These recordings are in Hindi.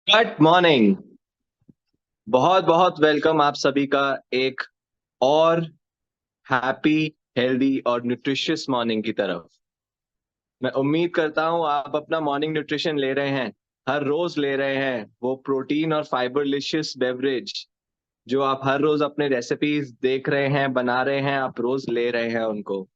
Good morning. बहुत बहुत वेलकम आप सभी का एक और हैप्पी, हेल्दी और न्यूट्रिशियस मॉर्निंग की तरफ। मैं उम्मीद करता हूं आप अपना मॉर्निंग न्यूट्रिशन ले रहे हैं, हर रोज ले रहे हैं वो प्रोटीन और फाइबरलिशियस बेवरेज जो आप हर रोज अपने रेसिपीज देख रहे हैं, बना रहे हैं, आप रोज ले रहे हैं उनको।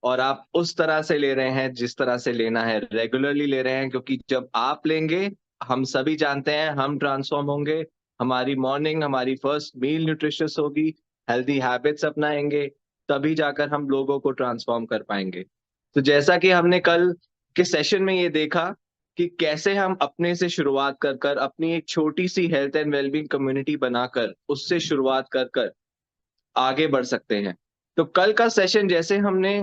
और आप उस तरह से ले रहे हैं जिस तरह से लेना है, रेगुलरली ले रहे हैं, क्योंकि जब आप लेंगे, हम सभी जानते हैं, हम ट्रांसफॉर्म होंगे। हमारी मॉर्निंग, हमारी फर्स्ट मील न्यूट्रिशियस होगी, हेल्दी हैबिट्स अपनाएंगे, तभी जाकर हम लोगों को ट्रांसफॉर्म कर पाएंगे। तो जैसा कि हमने कल के सेशन में ये देखा कि कैसे हम अपने से शुरुआत कर कर अपनी एक छोटी सी हेल्थ एंड वेलबींग कम्युनिटी बनाकर उससे शुरुआत कर कर आगे बढ़ सकते हैं। तो कल का सेशन जैसे हमने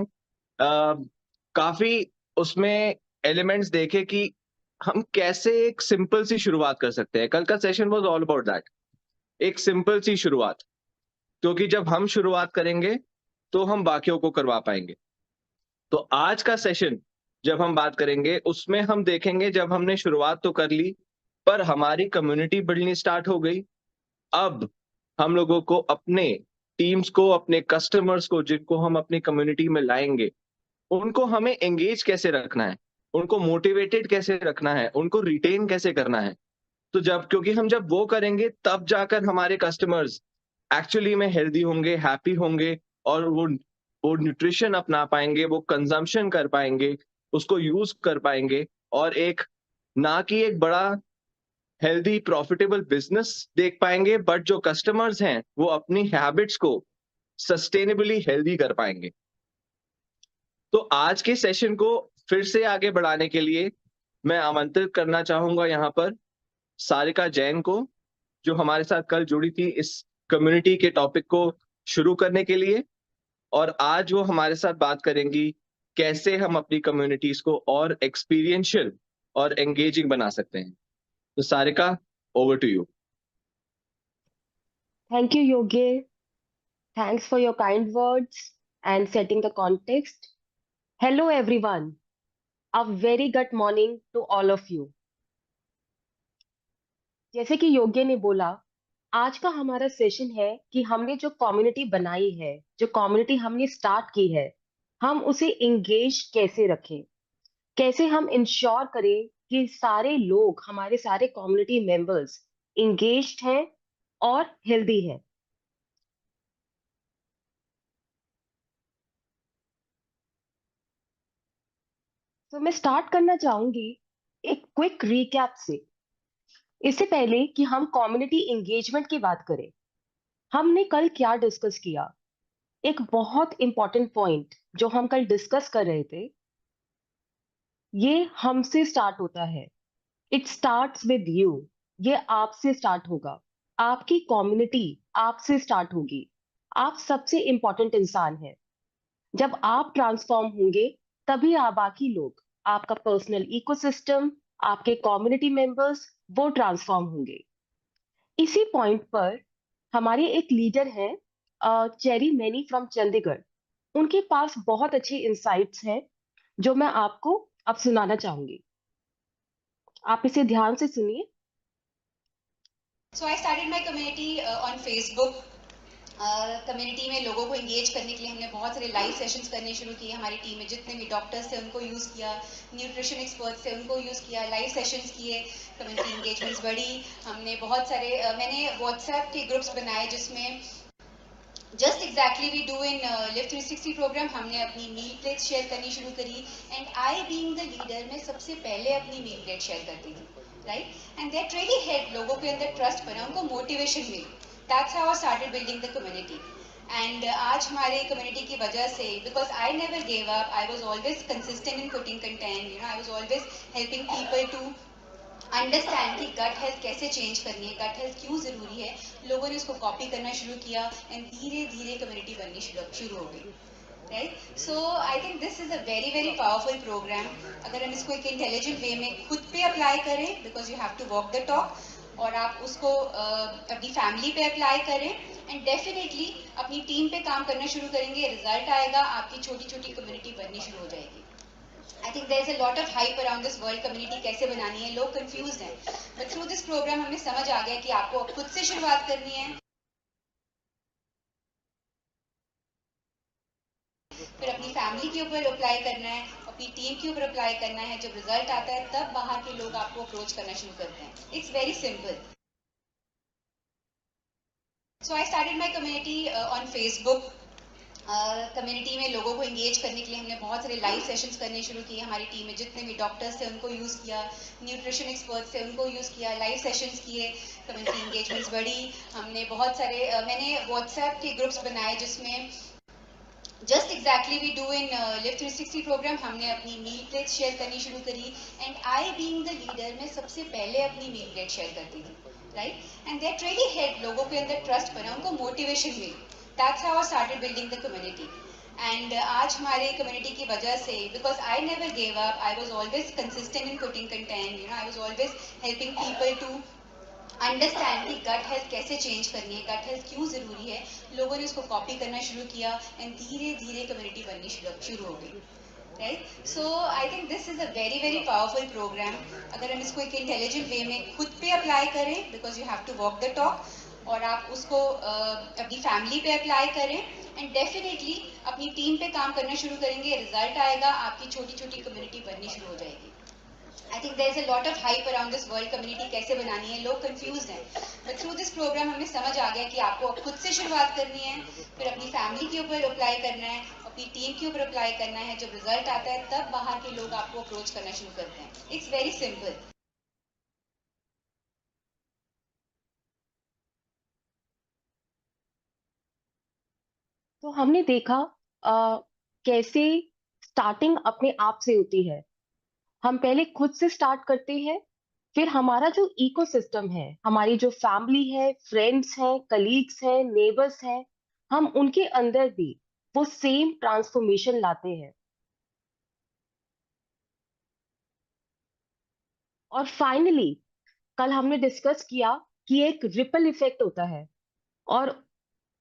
काफी उसमें एलिमेंट्स देखे कि हम कैसे एक सिंपल सी शुरुआत कर सकते हैं। कल का session was all about that, एक सिंपल सी शुरुआत। क्योंकि जब हम शुरुआत करेंगे तो हम बाकियों को करवा पाएंगे। तो आज का सेशन जब हम बात करेंगे उसमें हम देखेंगे, जब हमने शुरुआत तो कर ली पर हमारी कम्युनिटी बिल्डनी स्टार्ट हो गई। अब हम लोगों को अपने टीम्स को, अपने कस्टमर्स को, जिनको हम अपनी कम्युनिटी में लाएंगे, उनको हमें एंगेज कैसे रखना है, उनको मोटिवेटेड कैसे रखना है, उनको रिटेन कैसे करना है। तो जब, क्योंकि हम जब वो करेंगे तब जाकर हमारे कस्टमर्स एक्चुअली में हेल्दी होंगे, हैप्पी होंगे, और वो न्यूट्रिशन अपना पाएंगे, वो कंजम्पशन कर पाएंगे, उसको यूज कर पाएंगे, और एक, ना कि एक बड़ा हेल्दी प्रॉफिटेबल बिजनेस देख पाएंगे, बट जो कस्टमर्स हैं वो अपनी हैबिट्स को सस्टेनेबली हेल्दी कर पाएंगे। तो आज के सेशन को फिर से आगे बढ़ाने के लिए मैं आमंत्रित करना चाहूंगा यहाँ पर सारिका जैन को, जो हमारे साथ कल जुड़ी थी इस कम्युनिटी के टॉपिक को शुरू करने के लिए। और आज वो हमारे साथ बात करेंगी कैसे हम अपनी कम्युनिटीज को और एक्सपीरियंशियल और एंगेजिंग बना सकते हैं। तो Sarika, over to you. Thank you, Yogi. Thanks for your kind words and setting the context. Hello, everyone. A very good morning to all of you. जैसे कि योगी ने बोला, आज का हमारा सेशन है कि हमने जो कम्युनिटी बनाई है, जो कम्युनिटी हमने स्टार्ट की है, हम उसे इंगेज कैसे रखें, कैसे हम इंश्योर करें कि सारे लोग, हमारे सारे कम्युनिटी मेंबर्स इंगेज्ड हैं और हेल्दी हैं। तो मैं स्टार्ट करना चाहूंगी एक क्विक रिकैप से। इससे पहले कि हम कम्युनिटी एंगेजमेंट की बात करें, हमने कल क्या डिस्कस किया। एक बहुत इंपॉर्टेंट पॉइंट जो हम कल डिस्कस कर रहे थे, ये हमसे स्टार्ट होता है। It starts with you. ये आपसे स्टार्ट होगा। आपकी कम्युनिटी आपसे स्टार्ट होगी। आप सबसे इंपॉर्टेंट इंसान हैं। जब आप ट्रांसफॉर्म होंगे, तभी आप बाकी लोग, आपका पर्सनल इकोसिस्टम, आपके कम्युनिटी मेंबर्स, वो ट्रांसफॉर्म होंगे। इसी पॉइंट पर हमारे एक लीडर हैं, चेरी मैनी फ्रॉम चंडीगढ़। उनके पास बहुत अच्छे इंसाइट्स हैं जो मैं आपको अब सुनाना चाहूंगी। आप इसे ध्यान से सुनिए। So I started my community on Facebook. Community में लोगों को इंगेज करने के लिए हमने बहुत सारे लाइव सेशंस करने शुरू किए। हमारी टीम में जितने भी डॉक्टर्स थे उनको यूज़ किया, न्यूट्रिशन एक्सपर्ट्स थे उनको यूज़ किया, लाइव सेशंस किए, कम्युनिटी इंगेजमेंट्स बढ़ी। हमने बहुत सारे मैंने व्हाट्सएप के ग्रुप्स बनाए जिसमें just exactly we do in live 360 programme. हमने अपनी मील प्लेट शेयर करनी शुरू करी, and I being the leader मैं सबसे पहले अपनी मील प्लेट शेयर करती थी, right. And that really help, लोगों के अंदर ट्रस्ट बना, उनको मोटिवेशन मिली। That's how I started building the community. And आज हमारे कम्युनिटी की वजह से, because I never gave up, I was always consistent in putting content, you know, I was always helping people to understand कि गट हेल्थ कैसे चेंज करनी है, गट हेल्थ क्यों ज़रूरी है। लोगों ने उसको कॉपी करना शुरू किया, एंड धीरे धीरे कम्युनिटी बननी शुरू हो गई, right. So I think this is a very very powerful programme. अगर हम इसको एक इंटेलिजेंट वे में खुद पे अप्लाई करें, because you have to walk the talk, और आप उसको अपनी फैमिली पे अप्लाई करें, एंड डेफिनेटली अपनी टीम पे काम करना शुरू करेंगे, रिजल्ट आएगा, आपकी छोटी छोटी कम्युनिटी बननी शुरू हो जाएगी। I think there is a lot of hype around this world community कैसे बनानी है, लोग confused हैं, but through this program हमें समझ आ गया कि आपको खुद से शुरुआत करनी है, फिर अपनी फैमिली के ऊपर अप्लाई करना है, अपनी टीम के ऊपर अप्लाई करना है, जब रिजल्ट आता है तब बाहर के लोग आपको अप्रोच करना शुरू करते हैं. It's very simple. So I started my community on Facebook. Community में लोगों को इंगेज करने के लिए हमने बहुत सारे लाइव सेशंस करने शुरू किए. हमारी टीम में जितने भी डॉक्टर्स थे उनको यूज़ किया, न्यूट्रिशन एक्सपर्ट्स थे उनको यूज़ किया, लाइव सेशंस किए, कम्युनिटी इंगेजमेंट्स बढ़ी. हमने बहुत सारे मैंने व्हाट्सएप के ग्रुप्स बनाए जिसमें just exactly we do in live 360 programme. हमने अपनी मील प्लेट शेयर करनी शुरू करी and I being the leader मैं सबसे पहले अपनी मील प्लेट शेयर करती थी, right. And that really help, लोगों के अंदर ट्रस्ट बना, उनको मोटिवेशन मिली. That's how I started building the community. And आज हमारे community की वजह से, because I never gave up, I was always consistent in putting content, you know, I was always helping people to understand कि gut health कैसे change करनी है, gut health क्यों ज़रूरी है. लोगों ने उसको copy करना शुरू किया and धीरे धीरे community बननी शुरू हो गई. Right? So I think this is a very very powerful program. अगर हम इसको एक intelligent way में खुद पे apply करें, because you have to walk the talk, और आप उसको अपनी फैमिली पे अप्लाई करें एंड डेफिनेटली अपनी टीम पे काम करना शुरू करेंगे, रिजल्ट आएगा, आपकी छोटी छोटी कम्युनिटी बननी शुरू हो जाएगी. I think there is a lot of hype around this world community कैसे बनानी है, लोग कंफ्यूज हैं, बट थ्रू दिस प्रोग्राम हमें समझ आ गया कि आपको खुद से शुरुआत करनी है, फिर अपनी फैमिली के ऊपर अप्लाई करना है, अपनी टीम के ऊपर अप्लाई करना है, जब रिजल्ट आता है तब बाहर के लोग आपको अप्रोच करना शुरू करते हैं. It's very simple. तो हमने देखा कैसे स्टार्टिंग अपने आप से होती है. हम पहले खुद से स्टार्ट करते हैं, फिर हमारा जो इकोसिस्टम है, हमारी जो फैमिली है, फ्रेंड्स हैं, कलीग्स हैं, नेबर्स हैं, हम उनके अंदर भी वो सेम ट्रांसफॉर्मेशन लाते हैं. और फाइनली कल हमने डिस्कस किया कि एक रिपल इफेक्ट होता है और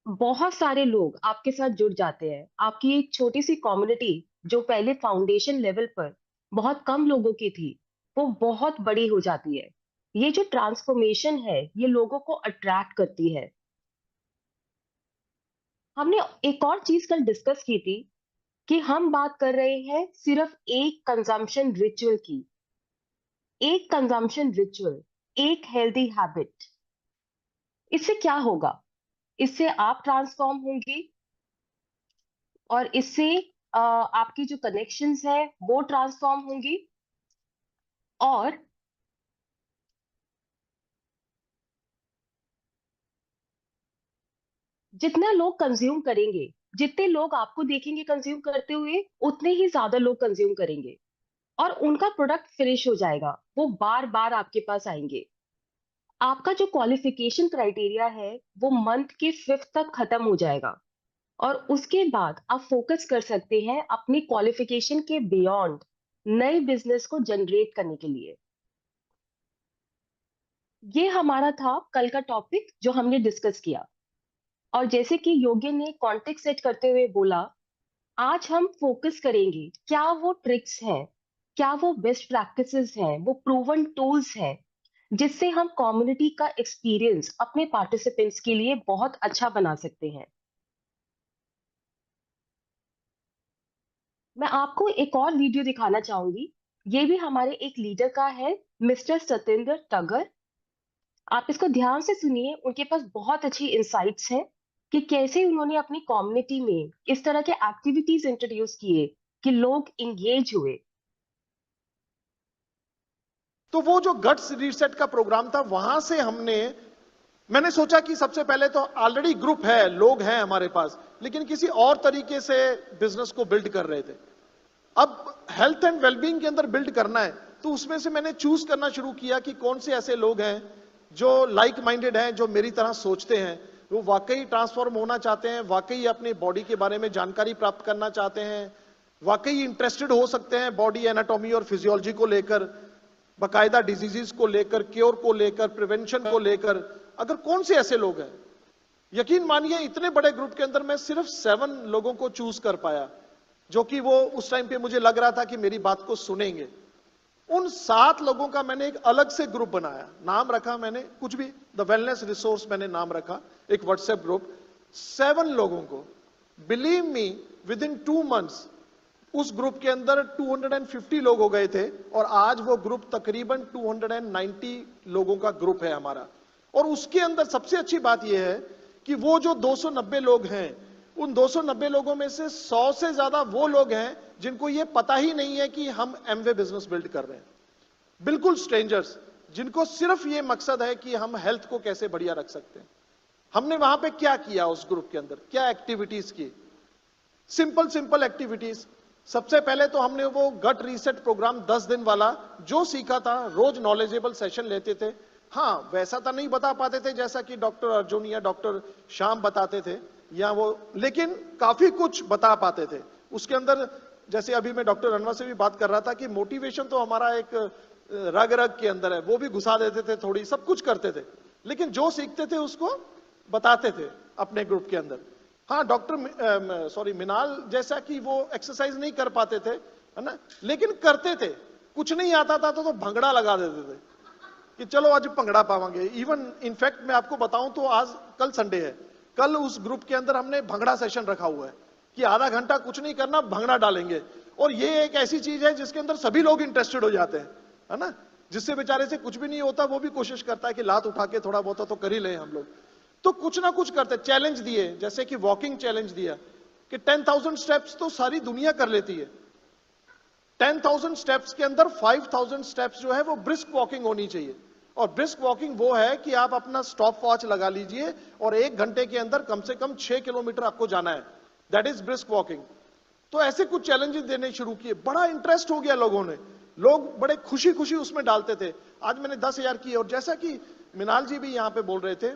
बहुत सारे लोग आपके साथ जुड़ जाते हैं. आपकी एक छोटी सी कम्युनिटी जो पहले फाउंडेशन लेवल पर बहुत कम लोगों की थी, वो बहुत बड़ी हो जाती है. ये जो ट्रांसफॉर्मेशन है, ये लोगों को अट्रैक्ट करती है. हमने एक और चीज कल डिस्कस की थी कि हम बात कर रहे हैं सिर्फ एक कंजम्पशन रिचुअल की. एक कंजम्पशन रिचुअल, एक हेल्दी हैबिट. इससे क्या होगा? इससे आप ट्रांसफॉर्म होंगे और इससे आपकी जो कनेक्शंस है वो ट्रांसफॉर्म होंगी. और जितना लोग कंज्यूम करेंगे, जितने लोग आपको देखेंगे कंज्यूम करते हुए, उतने ही ज्यादा लोग कंज्यूम करेंगे और उनका प्रोडक्ट फिनिश हो जाएगा, वो बार बार आपके पास आएंगे. आपका जो क्वालिफिकेशन क्राइटेरिया है वो मंथ के 5th तक खत्म हो जाएगा और उसके बाद आप फोकस कर सकते हैं अपनी क्वालिफिकेशन के बियॉन्ड नए बिजनेस को जनरेट करने के लिए. ये हमारा था कल का टॉपिक जो हमने डिस्कस किया. और जैसे कि योगी ने कॉन्टेक्स्ट सेट करते हुए बोला, आज हम फोकस करेंगे क्या वो ट्रिक्स हैं, क्या वो बेस्ट प्रैक्टिसेस हैं, वो प्रूवन टूल्स हैं जिससे हम कम्युनिटी का एक्सपीरियंस अपने पार्टिसिपेंट्स के लिए बहुत अच्छा बना सकते हैं. मैं आपको एक और वीडियो दिखाना चाहूंगी. ये भी हमारे एक लीडर का है, मिस्टर सतेंद्र टगर. आप इसको ध्यान से सुनिए. उनके पास बहुत अच्छी इंसाइट्स हैं कि कैसे उन्होंने अपनी कम्युनिटी में इस तरह के एक्टिविटीज इंट्रोड्यूस किए कि लोग इंगेज हुए. तो वो जो गट्स रीसेट का प्रोग्राम था, वहां से मैंने सोचा कि सबसे पहले तो ऑलरेडी ग्रुप है, लोग हैं हमारे पास, लेकिन किसी और तरीके से बिजनेस को बिल्ड कर रहे थे. अब हेल्थ एंड वेलबींग के अंदर बिल्ड करना है, तो उसमें से मैंने चूज करना शुरू किया कि कौन से ऐसे लोग हैं जो लाइक माइंडेड हैं, जो मेरी तरह सोचते हैं, वो वाकई ट्रांसफॉर्म होना चाहते हैं, वाकई अपनी बॉडी के बारे में जानकारी प्राप्त करना चाहते हैं, वाकई इंटरेस्टेड हो सकते हैं बॉडी एनाटॉमी और फिजियोलॉजी को लेकर, बाकायदा डिजीजेस को लेकर, क्योर को लेकर, प्रिवेंशन को लेकर. अगर कौन से ऐसे लोग हैं, यकीन मानिए इतने बड़े ग्रुप के अंदर मैं सिर्फ 7 लोगों को चूज कर पाया. जो कि वो उस टाइम पे मुझे लग रहा था कि मेरी बात को सुनेंगे। उन 7 लोगों का मैंने एक अलग से ग्रुप बनाया, नाम रखा मैंने कुछ भी, द वेलनेस रिसोर्स मैंने नाम रखा, एक व्हाट्सएप ग्रुप। 7 लोगों को, believe me, with in 2 months उस ग्रुप के अंदर 250 लोग हो गए थे, और आज वो ग्रुप तकरीबन 290 लोगों का ग्रुप है हमारा। और उसके अंदर सबसे अच्छी बात यह है कि वो जो 290 लोग हैं, उन 290 लोगों में से 100 से ज्यादा वो लोग हैं जिनको ये पता ही नहीं है कि हम एमवे बिजनेस बिल्ड कर रहे हैं। बिल्कुल स्ट्रेंजर्स, जिनको सिर्फ ये मकसद है कि हम हेल्थ को कैसे बढ़िया रख सकते हैं। हमने वहां पे क्या किया, उस ग्रुप के अंदर क्या एक्टिविटीज की, सिंपल एक्टिविटीज। सबसे पहले तो हमने वो गट रीसेट प्रोग्राम 10 दिन वाला जो सीखा था, रोज नॉलेजेबल सेशन लेते थे। हाँ, वैसा तो नहीं बता पाते थे जैसा कि डॉक्टर अर्जुन या डॉक्टर श्याम बताते थे या वो, लेकिन काफी कुछ बता पाते थे उसके अंदर। जैसे अभी मैं डॉक्टर अनवर से भी बात कर रहा था कि मोटिवेशन तो हमारा एक रग रग के अंदर है, वो भी घुसा देते थे, थोड़ी सब कुछ करते थे, लेकिन जो सीखते थे उसको बताते थे अपने ग्रुप के अंदर। हाँ, डॉक्टर मिनाल जैसा कि वो एक्सरसाइज नहीं कर पाते थे, है ना, लेकिन करते थे। कुछ नहीं आता था तो भंगड़ा लगा देते थे कि चलो आज भंगड़ा पावांगे। इवन इनफैक्ट मैं आपको बताऊं तो आज कल संडे है, कल उस ग्रुप के अंदर हमने भंगड़ा सेशन रखा हुआ है कि आधा घंटा कुछ नहीं करना, भंगड़ा डालेंगे। और ये एक ऐसी चीज है जिसके अंदर सभी लोग इंटरेस्टेड हो जाते हैं, है ना। जिससे बेचारे से कुछ भी नहीं होता वो भी कोशिश करता है कि लात उठा के थोड़ा बहुत तो कर ही लें हम लोग। तो कुछ ना कुछ करते, चैलेंज दिए, जैसे कि वॉकिंग चैलेंज दिया कि 10,000 स्टेप्स तो सारी दुनिया कर लेती है। 10,000 स्टेप्स के अंदर 5,000 स्टेप्स जो है वो ब्रिस्क वॉकिंग होनी चाहिए। और ब्रिस्क वॉकिंग वो है कि आप अपना स्टॉप वॉच लगा लीजिए और 1 घंटे के अंदर कम से कम 6 किलोमीटर आपको जाना है, दैट इज ब्रिस्क वॉकिंग। तो ऐसे कुछ चैलेंजेस देने शुरू किए, बड़ा इंटरेस्ट हो गया लोगों ने, लोग बड़े खुशी खुशी उसमें डालते थे। आज मैंने 10,000 किए, और जैसा कि मिनाल जी भी यहां पे बोल रहे थे,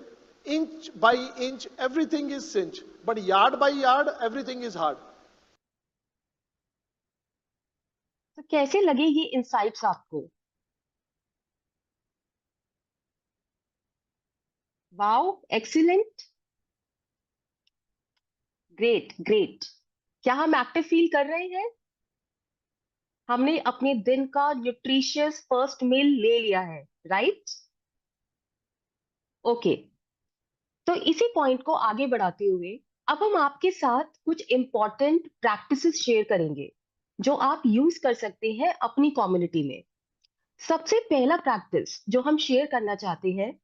inch by inch everything is cinch, but yard by yard everything is hard. तो कैसे लगे ये इंसाइट्स आपको? Wow, excellent, great great. क्या हम एक्टिव फील कर रहे हैं? हमने अपने दिन का न्यूट्रिशियस फर्स्ट मील ले लिया है, राइट? ओके, तो इसी पॉइंट को आगे बढ़ाते हुए अब हम आपके साथ कुछ इंपॉर्टेंट प्रैक्टिसेस शेयर करेंगे जो आप यूज कर सकते हैं अपनी कम्युनिटी में। सबसे पहला प्रैक्टिस जो हम शेयर करना चाहते हैं,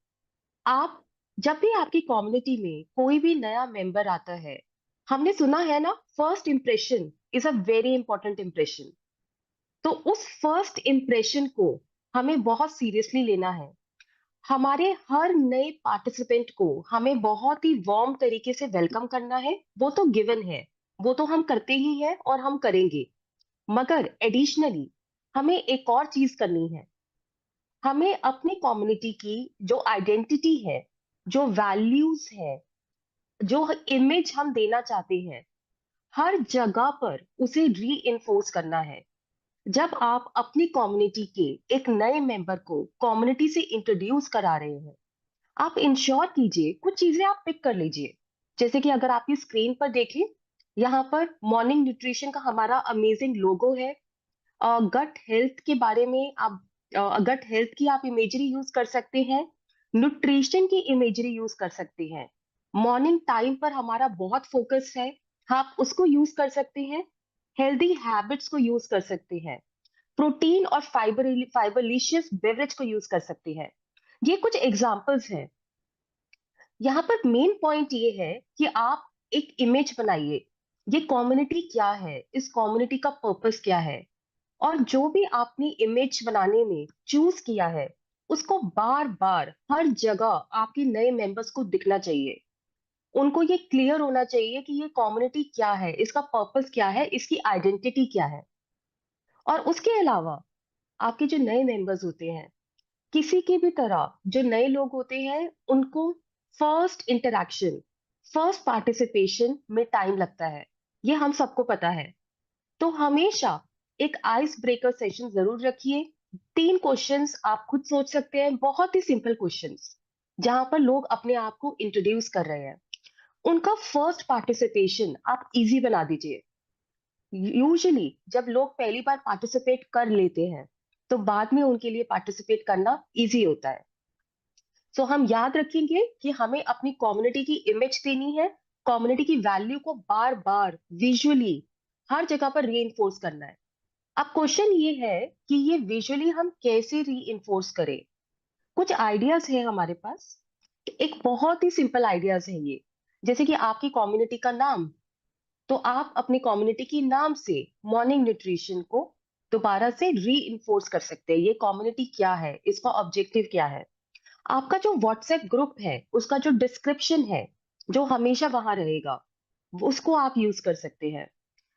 आप जब भी आपकी कम्युनिटी में कोई भी नया मेंबर आता है, हमने सुना है ना, first impression is a very important impression. तो उस फर्स्ट इंप्रेशन को हमें बहुत सीरियसली लेना है। हमारे हर नए पार्टिसिपेंट को हमें बहुत ही वार्म तरीके से वेलकम करना है, वो तो गिवन है, वो तो हम करते ही हैं और हम करेंगे। मगर एडिशनली हमें एक और चीज करनी है। हमें अपनी कम्युनिटी की जो आइडेंटिटी है, जो वैल्यूज है, जो इमेज हम देना चाहते हैं, हर जगह पर उसे री करना है। जब आप अपनी कम्युनिटी के एक नए मेंबर को कम्युनिटी से इंट्रोड्यूस करा रहे हैं, आप इंश्योर कीजिए कुछ चीजें आप पिक कर लीजिए। जैसे कि अगर आप ये स्क्रीन पर देखें, यहाँ पर मॉर्निंग न्यूट्रिशन का हमारा अमेजिंग लोगो है। गट हेल्थ के बारे में आप, गट हेल्थ की आप इमेजरी यूज कर सकते हैं, न्यूट्रिशन की इमेजरी यूज कर सकते हैं। मॉर्निंग टाइम पर हमारा बहुत फोकस है, आप उसको यूज कर सकते हैं। हेल्दी हैबिट्स को यूज कर सकते हैं। प्रोटीन और फाइबरलिशियस बेवरेज को यूज कर सकते हैं। ये कुछ एग्जांपल्स हैं। यहाँ पर मेन पॉइंट ये है कि आप एक इमेज बनाइए। ये कम्युनिटी क्या है, इस कम्युनिटी का पर्पस क्या है, और जो भी आपने इमेज बनाने में चूज किया है उसको बार बार हर जगह आपके नए मेंबर्स को दिखना चाहिए। उनको ये क्लियर होना चाहिए कि ये कम्युनिटी क्या है, इसका पर्पस क्या है, इसकी आइडेंटिटी क्या है। और उसके अलावा आपके जो नए मेंबर्स होते हैं, किसी की भी तरह जो नए लोग होते हैं, उनको फर्स्ट इंटरैक्शन, फर्स्ट पार्टिसिपेशन में टाइम लगता है, ये हम सबको पता है। तो हमेशा एक आइस ब्रेकर सेशन जरूर रखिए। 3 क्वेश्चंस आप खुद सोच सकते हैं, बहुत ही सिंपल क्वेश्चंस, जहां पर लोग अपने आप को इंट्रोड्यूस कर रहे हैं। उनका फर्स्ट पार्टिसिपेशन आप इजी बना दीजिए। यूजुअली जब लोग पहली बार पार्टिसिपेट कर लेते हैं तो बाद में उनके लिए पार्टिसिपेट करना इजी होता है। सो हम याद रखेंगे कि हमें अपनी कम्युनिटी की इमेज देनी है, कम्युनिटी की वैल्यू को बार बार विजुअली हर जगह पर री करना है। अब क्वेश्चन ये है कि ये विजुअली हम कैसे री करें। कुछ आइडियाज है हमारे पास। एक बहुत ही सिंपल आइडियाज है ये। जैसे कि आपकी कम्युनिटी का नाम, तो आप अपनी कम्युनिटी के नाम से मॉर्निंग न्यूट्रिशन को दोबारा से री कर सकते हैं। ये कम्युनिटी क्या है, इसका ऑब्जेक्टिव क्या है। आपका जो व्हाट्सएप ग्रुप है उसका जो डिस्क्रिप्शन है जो हमेशा वहां रहेगा, उसको आप यूज कर सकते हैं।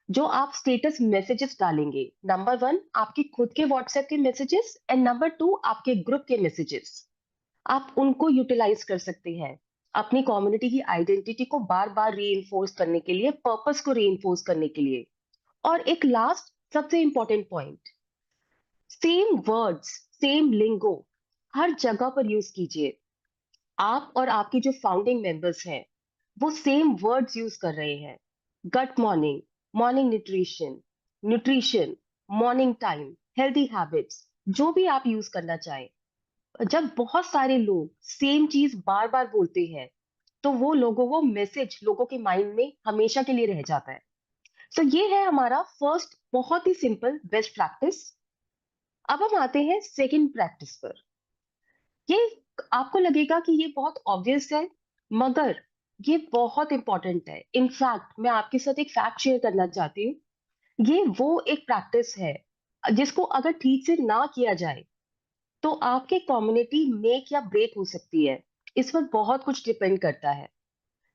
जो आप स्टेटस मैसेजेस डालेंगे, नंबर वन आपके खुद के व्हाट्सएप के मैसेजेस एंड नंबर टू आपके ग्रुप के मैसेजेस, आप उनको यूटिलाइज कर सकते हैं अपनी कम्युनिटी की आइडेंटिटी को बार बार री करने के लिए, पर्पस को री करने के लिए। और एक लास्ट सबसे important point, same words, same lingo हर जगह पर यूज कीजिए। आप और आपकी जो फाउंडिंग मेंबर्स हैं वो सेम वर्ड्स यूज कर रहे हैं। Gut morning, morning nutrition, nutrition, morning time, healthy habits, जो भी आप यूज करना चाहें। जब बहुत सारे लोग सेम चीज बार बार बोलते हैं तो वो मैसेज लोगों के माइंड में हमेशा के लिए रह जाता है। तो ये है हमारा फर्स्ट बहुत ही सिंपल बेस्ट प्रैक्टिस। अब हम आते हैं सेकंड प्रैक्टिस पर। ये आपको लगेगा कि ये बहुत ऑब्वियस है, मगर ये बहुत इंपॉर्टेंट है। इनफैक्ट मैं आपके साथ एक फैक्ट शेयर करना चाहती हूँ। ये वो एक प्रैक्टिस है जिसको अगर ठीक से ना किया जाए तो आपके कम्युनिटी मेक या ब्रेक हो सकती है। इस पर बहुत कुछ डिपेंड करता है।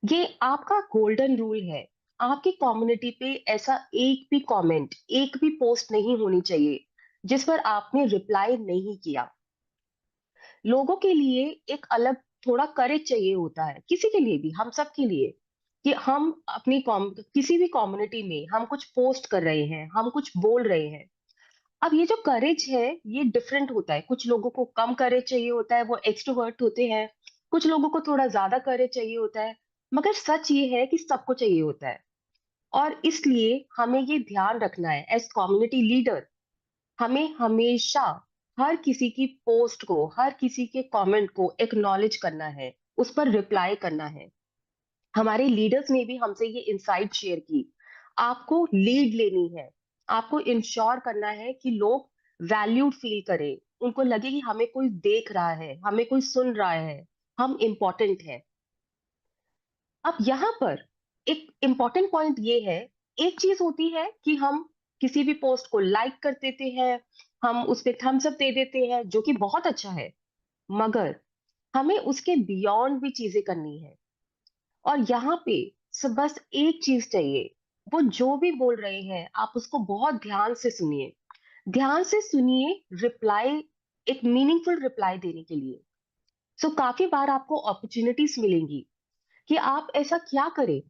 ये आपका गोल्डन रूल है। आपकी कम्युनिटी पे ऐसा एक भी कमेंट, एक भी पोस्ट नहीं होनी चाहिए जिस पर आपने रिप्लाई नहीं किया। लोगों के लिए एक अलग थोड़ा करेज चाहिए होता है, किसी के लिए भी, हम सब के लिए, कि हम अपनी किसी भी कम्युनिटी में हम कुछ पोस्ट कर रहे हैं, हम कुछ बोल रहे हैं। अब ये जो करेज है ये डिफरेंट होता है। कुछ लोगों को कम करेज चाहिए होता है, वो एक्सट्रोवर्ट होते हैं। कुछ लोगों को थोड़ा ज्यादा करेज चाहिए होता है। मगर सच ये है कि सबको चाहिए होता है। और इसलिए हमें ये ध्यान रखना है एज कम्युनिटी लीडर, हमें हमेशा हर किसी की पोस्ट को, हर किसी के कमेंट को एक्नॉलेज करना है, उस पर रिप्लाई करना है। हमारे लीडर्स ने भी हमसे ये इंसाइट शेयर की। आपको लीड लेनी है, आपको इंश्योर करना है कि लोग वैल्यूड फील करें, उनको लगे कि हमें कोई देख रहा है, हमें कोई सुन रहा है, हम इंपॉर्टेंट है। अब यहाँ पर एक इंपॉर्टेंट पॉइंट ये है, एक चीज होती है कि हम किसी भी पोस्ट को लाइक कर देते हैं, हम उस पे थम्स अप दे देते हैं, जो कि बहुत अच्छा है। मगर हमें उसके बियॉन्ड भी चीजें करनी है। और यहाँ पे बस एक चीज चाहिए, वो जो भी बोल रहे हैं आप उसको बहुत ध्यान से सुनिए। ध्यान से सुनिए, रिप्लाई, एक मीनिंगफुल रिप्लाई देने के लिए। सो काफी बार आपको अपॉर्चुनिटीज मिलेंगी कि आप ऐसा क्या करें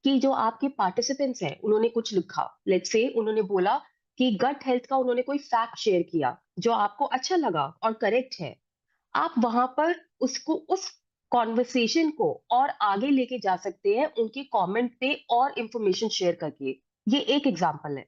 कि जो आपके पार्टिसिपेंट्स हैं उन्होंने कुछ लिखा, लेट्स से उन्होंने बोला कि गट हेल्थ का उन्होंने कोई फैक्ट शेयर किया जो आपको अच्छा लगा और करेक्ट है। आप वहां पर उसको, उस कॉन्वर्सेशन को और आगे लेके जा सकते हैं उनके कमेंट पे और इंफॉर्मेशन शेयर करके। ये एक एग्जांपल है।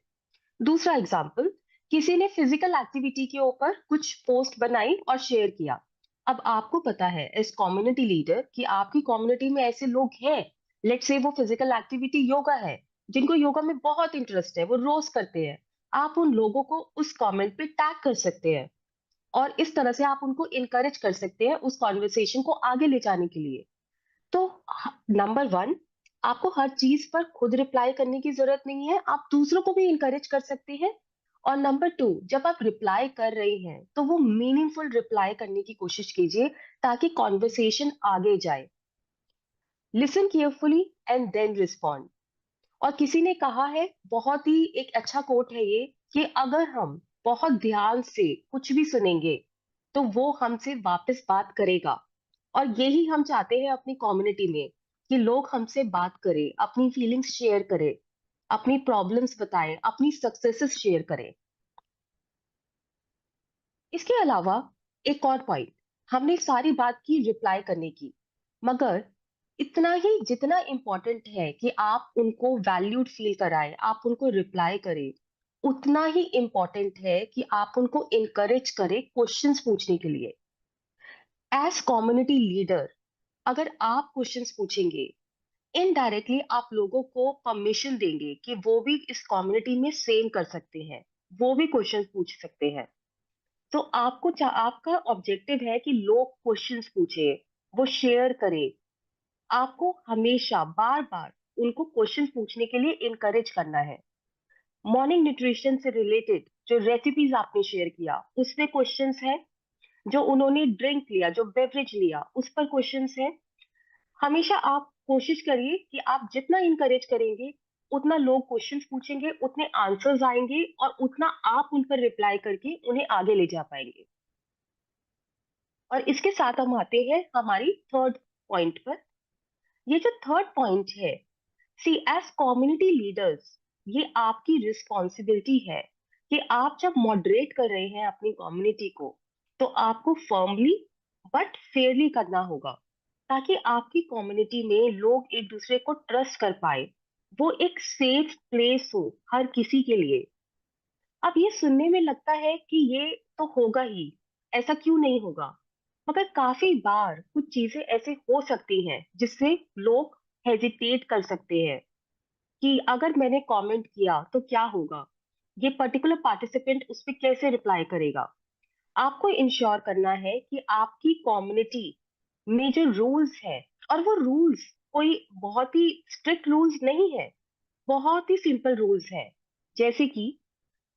दूसरा एग्जांपल, किसी ने फिजिकल एक्टिविटी के ऊपर कुछ पोस्ट बनाई और शेयर किया। अब आपको पता है एज कम्युनिटी लीडर कि आपकी कम्युनिटी में ऐसे लोग हैं, लेट्स से वो फिजिकल एक्टिविटी योगा है, जिनको योगा में बहुत इंटरेस्ट है, वो रोज करते हैं। आप उन लोगों को उस कमेंट पे टैग कर सकते हैं और इस तरह से आप उनको इनकरेज कर सकते हैं उस कॉन्वर्सेशन को आगे ले जाने के लिए। तो नंबर वन, आपको हर चीज पर खुद रिप्लाई करने की जरूरत नहीं है, आप दूसरों को भी इंकरेज कर सकते हैं। और नंबर टू, जब आप रिप्लाई कर रहे हैं तो वो मीनिंगफुल रिप्लाई करने की कोशिश कीजिए ताकि कॉन्वर्सेशन आगे जाए। Listen carefully and then respond. और किसी ने कहा है, बहुत ही एक अच्छा कोट है ये, कि अगर हम बहुत ध्यान से कुछ भी सुनेंगे तो वो हमसे वापस बात करेगा। और यही हम चाहते हैं अपनी कम्युनिटी में, कि लोग हमसे बात करें, अपनी फीलिंग्स शेयर करें, अपनी प्रॉब्लम्स बताएं, अपनी सक्सेसेस शेयर करें। इसके अलावा एक और पॉइंट, हमने सारी बात की रिप्लाई करने की, मगर इतना ही जितना इम्पोर्टेंट है कि आप उनको वैल्यूड फील कराएं, आप उनको रिप्लाई करें, उतना ही इम्पोर्टेंट है कि आप उनको इनकरेज करें क्वेश्चंस पूछने के लिए। एज कम्युनिटी लीडर, अगर आप क्वेश्चंस पूछेंगे, इनडायरेक्टली आप लोगों को परमिशन देंगे कि वो भी इस कम्युनिटी में सेम कर सकते हैं, वो भी क्वेश्चंस पूछ सकते हैं। तो आपका ऑब्जेक्टिव है कि लोग क्वेश्चंस पूछे, वो शेयर करें। आपको हमेशा बार बार उनको क्वेश्चन पूछने के लिए इनकरेज करना है। मॉर्निंग न्यूट्रिशन से रिलेटेड जो रेसिपीज आपने शेयर किया उसमें क्वेश्चंस है, जो उन्होंने ड्रिंक लिया, जो बेवरेज लिया, उस पर क्वेश्चंस है। हमेशा आप कोशिश करिए कि आप जितना इनकरेज करेंगे उतना लोग क्वेश्चंस पूछेंगे, उतने आंसर्स आएंगे और उतना आप उन पर रिप्लाई करके उन्हें आगे ले जा पाएंगे। और इसके साथ हम आते हैं हमारी थर्ड पॉइंट पर। ये जो थर्ड पॉइंट है, सी एज कम्युनिटी लीडर्स, ये आपकी रिस्पॉन्सिबिलिटी है कि आप जब मॉडरेट कर रहे हैं अपनी कम्युनिटी को, तो आपको फर्मली बट फेयरली करना होगा, ताकि आपकी कम्युनिटी में लोग एक दूसरे को ट्रस्ट कर पाए, वो एक सेफ प्लेस हो हर किसी के लिए। अब ये सुनने में लगता है कि ये तो होगा ही, ऐसा क्यों नहीं होगा, मगर काफी बार कुछ चीजें ऐसे हो सकती हैं जिससे लोग हेजिटेट कर सकते हैं कि अगर मैंने कमेंट किया तो क्या होगा, ये पर्टिकुलर पार्टिसिपेंट उस पर कैसे रिप्लाई करेगा। आपको इंश्योर करना है कि आपकी कम्युनिटी में जो रूल्स है, और वो रूल्स कोई बहुत ही स्ट्रिक्ट रूल्स नहीं है, बहुत ही सिंपल रूल्स है। जैसे कि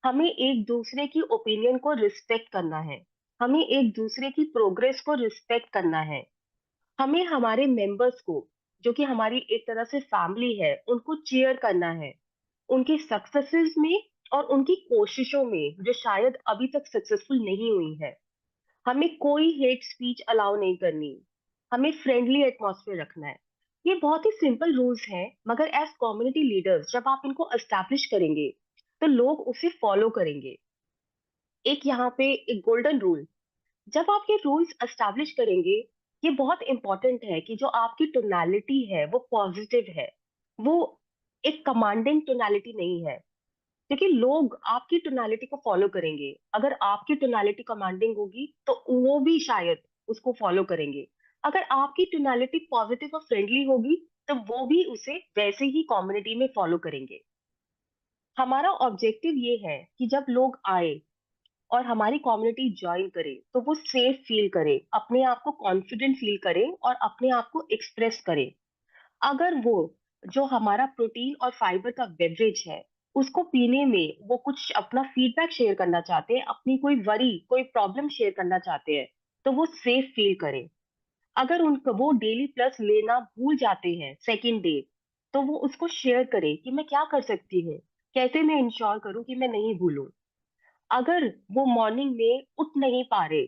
हमें एक दूसरे की ओपिनियन को रिस्पेक्ट करना है, हमें एक दूसरे की प्रोग्रेस को रिस्पेक्ट करना है, हमें हमारे मेंबर्स को, जो कि हमारी एक तरह से फैमिली है, उनको चीयर करना है, उनकी सक्सेसेस में और उनकी कोशिशों में जो शायद अभी तक सक्सेसफुल नहीं हुई है। हमें कोई हेट स्पीच अलाउ नहीं करनी, हमें फ्रेंडली एटमॉस्फेयर रखना है। ये बहुत ही सिंपल रूल्स हैं, मगर एज कम्युनिटी लीडर्स जब आप इनको एस्टैब्लिश करेंगे तो लोग उसे फॉलो करेंगे। एक यहाँ पे एक गोल्डन रूल, जब आप ये रूल्स एस्टैब्लिश करेंगे, ये बहुत इंपॉर्टेंट है कि जो आपकी टोनालिटी है वो पॉजिटिव है, वो एक कमांडिंग टोनालिटी नहीं है। क्योंकि लोग आपकी टोनालिटी को फॉलो करेंगे, अगर आपकी टोनालिटी कमांडिंग होगी तो वो भी शायद उसको फॉलो करेंगे। अगर आपकी टोनालिटी पॉजिटिव और फ्रेंडली होगी तो वो भी उसे वैसे ही कम्युनिटी में फॉलो करेंगे। हमारा ऑब्जेक्टिव ये है कि जब लोग आए और हमारी कम्युनिटी ज्वाइन करे तो वो सेफ फील करे, अपने आप को कॉन्फिडेंट फील करे और अपने आप को एक्सप्रेस करे। अगर वो जो हमारा प्रोटीन और फाइबर का बेवरेज है उसको पीने में वो कुछ अपना फीडबैक शेयर करना चाहते हैं, अपनी कोई वरी कोई प्रॉब्लम शेयर करना चाहते हैं, तो वो सेफ फील करें। अगर उनको वो डेली प्लस लेना भूल जाते हैं सेकंड डे, तो वो उसको शेयर करें कि मैं क्या कर सकती हूँ, कैसे मैं इंश्योर करूं कि मैं नहीं भूलूं। अगर वो मॉर्निंग में उठ नहीं पा रहे,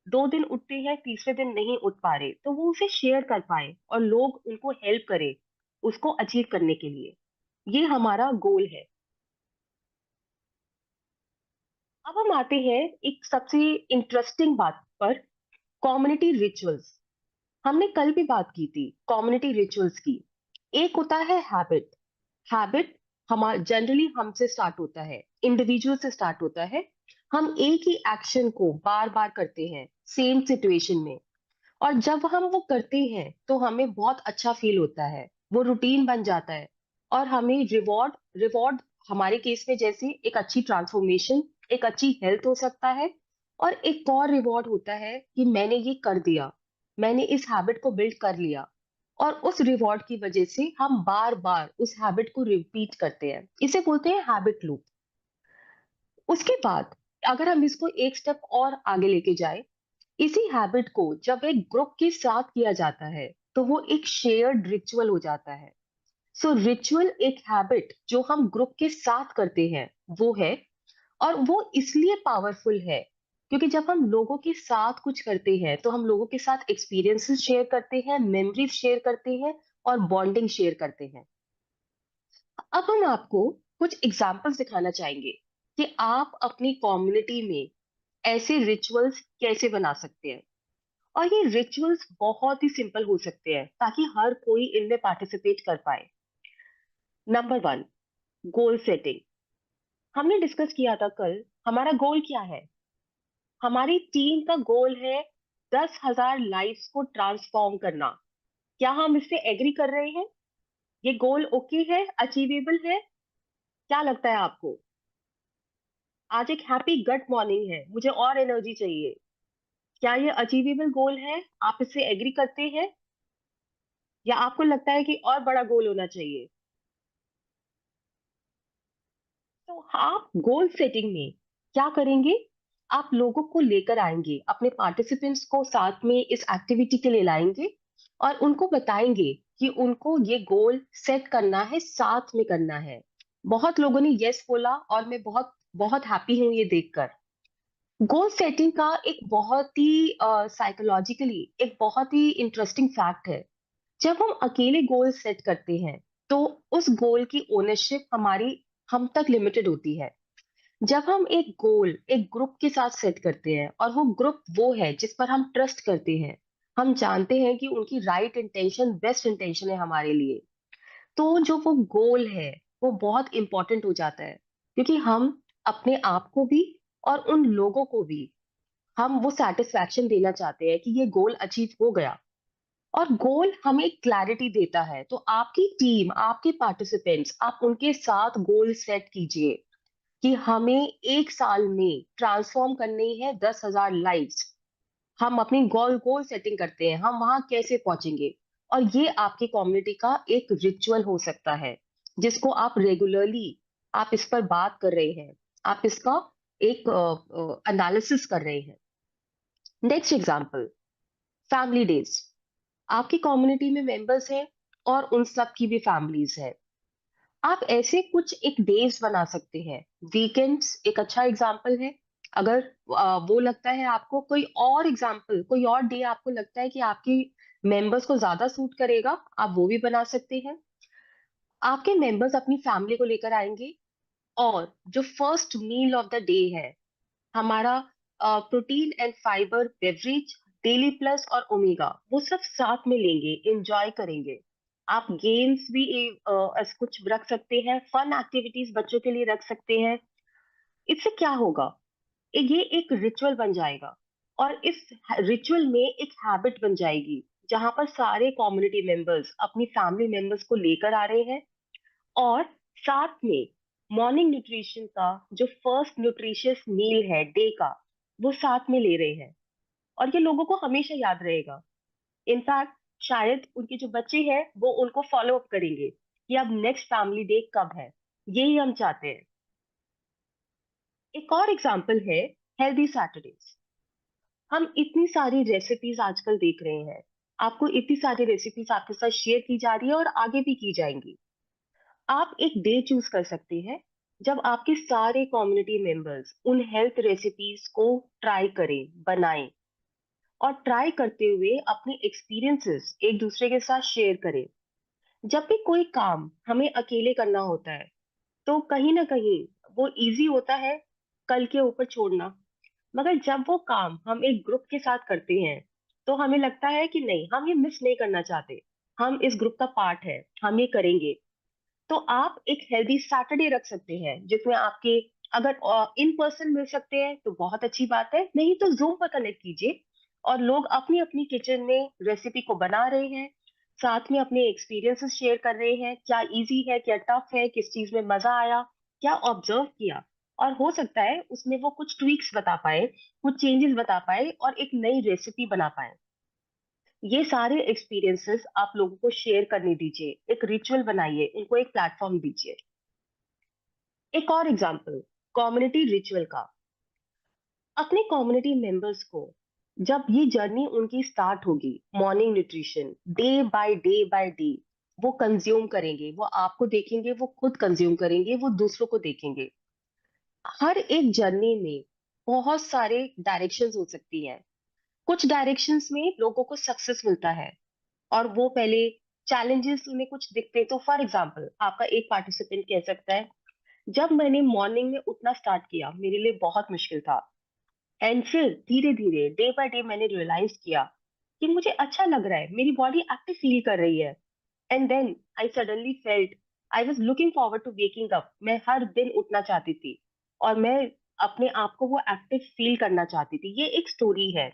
2 दिन उठते हैं तीसरे दिन नहीं उठ पा रहे, तो वो उसे शेयर कर पाए और लोग उनको हेल्प करें उसको अचीव करने के लिए। ये हमारा गोल है। अब हम आते हैं एक सबसे इंटरेस्टिंग बात पर, कम्युनिटी रिचुअल्स। हमने कल भी बात की थी कम्युनिटी रिचुअल्स की। एक होता है हैबिट। हैबिट हमारा जनरली हमसे स्टार्ट होता है, इंडिविजुअल से स्टार्ट होता है। हम एक ही एक्शन को बार बार करते हैं सेम सिचुएशन में, और जब हम वो करते हैं तो हमें बहुत अच्छा फील होता है, वो रूटीन बन जाता है। और हमें रिवॉर्ड रिवॉर्ड हमारे केस में जैसे एक अच्छी ट्रांसफॉर्मेशन, एक अच्छी हेल्थ हो सकता है, और एक और रिवॉर्ड होता है कि मैंने ये कर दिया, मैंने इस हैबिट को बिल्ड कर लिया। और उस रिवॉर्ड की वजह से हम बार बार उस हैबिट को रिपीट करते हैं, इसे बोलते हैं हैबिट लूप। उसके बाद अगर हम इसको एक स्टेप और आगे लेके जाए, इसी हैबिट को जब एक ग्रुप के साथ किया जाता है तो वो एक शेयर्ड रिचुअल हो जाता है। सो रिचुअल एक हैबिट जो हम ग्रुप के साथ करते हैं वो है, और वो इसलिए पावरफुल है क्योंकि जब हम लोगों के साथ कुछ करते हैं तो हम लोगों के साथ एक्सपीरियंसेस शेयर करते हैं, मेमोरीज शेयर करते हैं और बॉन्डिंग शेयर करते हैं। अब हम आपको कुछ एग्जाम्पल्स दिखाना चाहेंगे कि आप अपनी कम्युनिटी में ऐसे रिचुअल्स कैसे बना सकते हैं। और ये रिचुअल्स बहुत ही सिंपल हो सकते हैं ताकि हर कोई इनमें पार्टिसिपेट कर पाए। Number 1, goal setting. हमने डिस्कस किया था कल, हमारा गोल क्या है? हमारी टीम का गोल है 10,000 लाइफ्स को ट्रांसफॉर्म करना। क्या हम इस पे एग्री कर रहे हैं? ये गोल ओके है, अचीवेबल है? क्या लगता है आपको? आज एक हैप्पी गट मॉर्निंग है, मुझे और एनर्जी चाहिए। क्या ये अचीवेबल गोल है? आप इससे एग्री करते हैं या आपको लगता है कि और बड़ा गोल होना चाहिए? तो आप गोल सेटिंग में क्या करेंगे? आप लोगों को लेकर आएंगे, अपने पार्टिसिपेंट्स को साथ में इस एक्टिविटी के लिए लाएंगे और उनको बताएंगे कि उनको ये गोल सेट करना है, साथ में करना है। बहुत लोगों ने यस बोला और मैं बहुत बहुत हैप्पी हूं ये देखकर। गोल सेटिंग का एक बहुत ही साइकोलॉजिकली एक बहुत ही इंटरेस्टिंग फैक्ट है। जब हम अकेले गोल सेट करते हैं तो उस गोल की ओनरशिप हमारी हम तक लिमिटेड होती है। जब हम एक गोल एक ग्रुप के साथ सेट करते हैं और वो ग्रुप वो है जिस पर हम ट्रस्ट करते हैं, हम जानते हैं कि उनकी राइट इंटेंशन बेस्ट इंटेंशन है हमारे लिए, तो जो वो गोल है वो बहुत इंपॉर्टेंट हो जाता है। क्योंकि हम अपने आप को भी और उन लोगों को भी हम वो सेटिस्फैक्शन देना चाहते हैं कि ये गोल अचीव हो गया। और गोल हमें क्लैरिटी देता है, तो आपकी टीम आपके पार्टिसिपेंट्स आप उनके साथ गोल सेट कीजिए कि हमें 1 साल में ट्रांसफॉर्म करनी है 10,000 लाइव्स। हम अपनी गोल गोल सेटिंग करते हैं, हम वहां कैसे पहुंचेंगे। और ये आपकी कम्युनिटी का एक रिचुअल हो सकता है जिसको आप रेगुलरली आप इस पर बात कर रहे हैं, आप इसका एक एनालिसिस कर रहे हैं। Next example, family days. आपकी कम्युनिटी में मेंबर्स हैं और उन सब की भी फैमिलीज है। आप ऐसे कुछ एक डेज बना सकते हैं। वीकेंड्स एक अच्छा एग्जाम्पल है। अगर वो लगता है आपको कोई और एग्जाम्पल, कोई और डे आपको लगता है कि आपकी मेंबर्स को ज्यादा सूट करेगा, आप वो भी बना सकते हैं। आपके मेंबर्स अपनी फैमिली को लेकर आएंगे और जो first meal of the day है हमारा, protein and fibre beverage, daily plus और ओमेगा, वो सब साथ में लेंगे, एंजॉय करेंगे। आप गेम्स भी कुछ रख सकते हैं, फन एक्टिविटीज बच्चों के लिए रख सकते हैं। इससे क्या होगा? ये एक रिचुअल बन जाएगा और इस रिचुअल में एक हैबिट बन जाएगी जहां पर सारे कम्युनिटी मेंबर्स अपनी फैमिली मेंबर्स को लेकर आ रहे हैं और साथ में मॉर्निंग न्यूट्रिशन का जो फर्स्ट न्यूट्रिशियस मील है डे का, वो साथ में ले रहे हैं। और ये लोगों को हमेशा याद रहेगा। इनफैक्ट शायद उनके जो बच्चे हैं वो उनको फॉलो अप करेंगे कि अब नेक्स्ट फैमिली डे कब है। यही हम चाहते हैं। एक और एग्जाम्पल है हेल्दी सैटरडेज। हम इतनी सारी रेसिपीज आजकल देख रहे हैं, आपको इतनी सारी रेसिपीज आपके साथ शेयर की जा रही है और आगे भी की जाएंगी। आप एक डे चूज कर सकते हैं जब आपके सारे कम्युनिटी मेंबर्स उन हेल्थ रेसिपीज को ट्राई करें, बनाएं और ट्राई करते हुए अपने एक्सपीरियंसेस एक दूसरे के साथ शेयर करें। जब भी कोई काम हमें अकेले करना होता है तो कहीं ना कहीं वो इजी होता है कल के ऊपर छोड़ना। मगर जब वो काम हम एक ग्रुप के साथ करते हैं तो हमें लगता है कि नहीं, हम ये मिस नहीं करना चाहते, हम इस ग्रुप का पार्ट है, हम ये करेंगे। तो आप एक हेल्दी सैटरडे रख सकते हैं जिसमें आपके, अगर इन पर्सन मिल सकते हैं तो बहुत अच्छी बात है, नहीं तो जूम पर कनेक्ट कीजिए और लोग अपनी अपनी किचन में रेसिपी को बना रहे हैं, साथ में अपने एक्सपीरियंसेस शेयर कर रहे हैं, क्या इजी है, क्या टफ है, किस चीज में मजा आया, क्या ऑब्जर्व किया। और हो सकता है उसमें वो कुछ ट्वीक्स बता पाए, कुछ चेंजेस बता पाए और एक नई रेसिपी बना पाए। ये सारे एक्सपीरियंसेस आप लोगों को शेयर करने दीजिए, एक रिचुअल बनाइए, उनको एक प्लेटफॉर्म दीजिए। एक और एग्जांपल कम्युनिटी रिचुअल का। अपने कम्युनिटी मेंबर्स को जब ये जर्नी उनकी स्टार्ट होगी, मॉर्निंग न्यूट्रिशन बाय डे वो कंज्यूम करेंगे, वो आपको देखेंगे, वो खुद कंज्यूम करेंगे, वो दूसरों को देखेंगे। हर एक जर्नी में बहुत सारे डायरेक्शंस हो सकती हैं। कुछ डायरेक्शंस में लोगों को सक्सेस मिलता है और वो पहले चैलेंजेस उन्हें कुछ दिखते, तो फॉर एग्जांपल आपका एक पार्टिसिपेंट कह सकता है, जब मैंने मॉर्निंग में उठना स्टार्ट किया मेरे लिए बहुत मुश्किल था, एंड फिर धीरे धीरे डे बाय डे मैंने रियलाइज किया कि मुझे अच्छा लग रहा है, मेरी बॉडी एक्टिव फील कर रही है। And then I suddenly felt I was looking forward to waking up. मैं हर दिन उठना चाहती थी और मैं अपने आप को वो एक्टिव फील करना चाहती थी। ये एक स्टोरी है।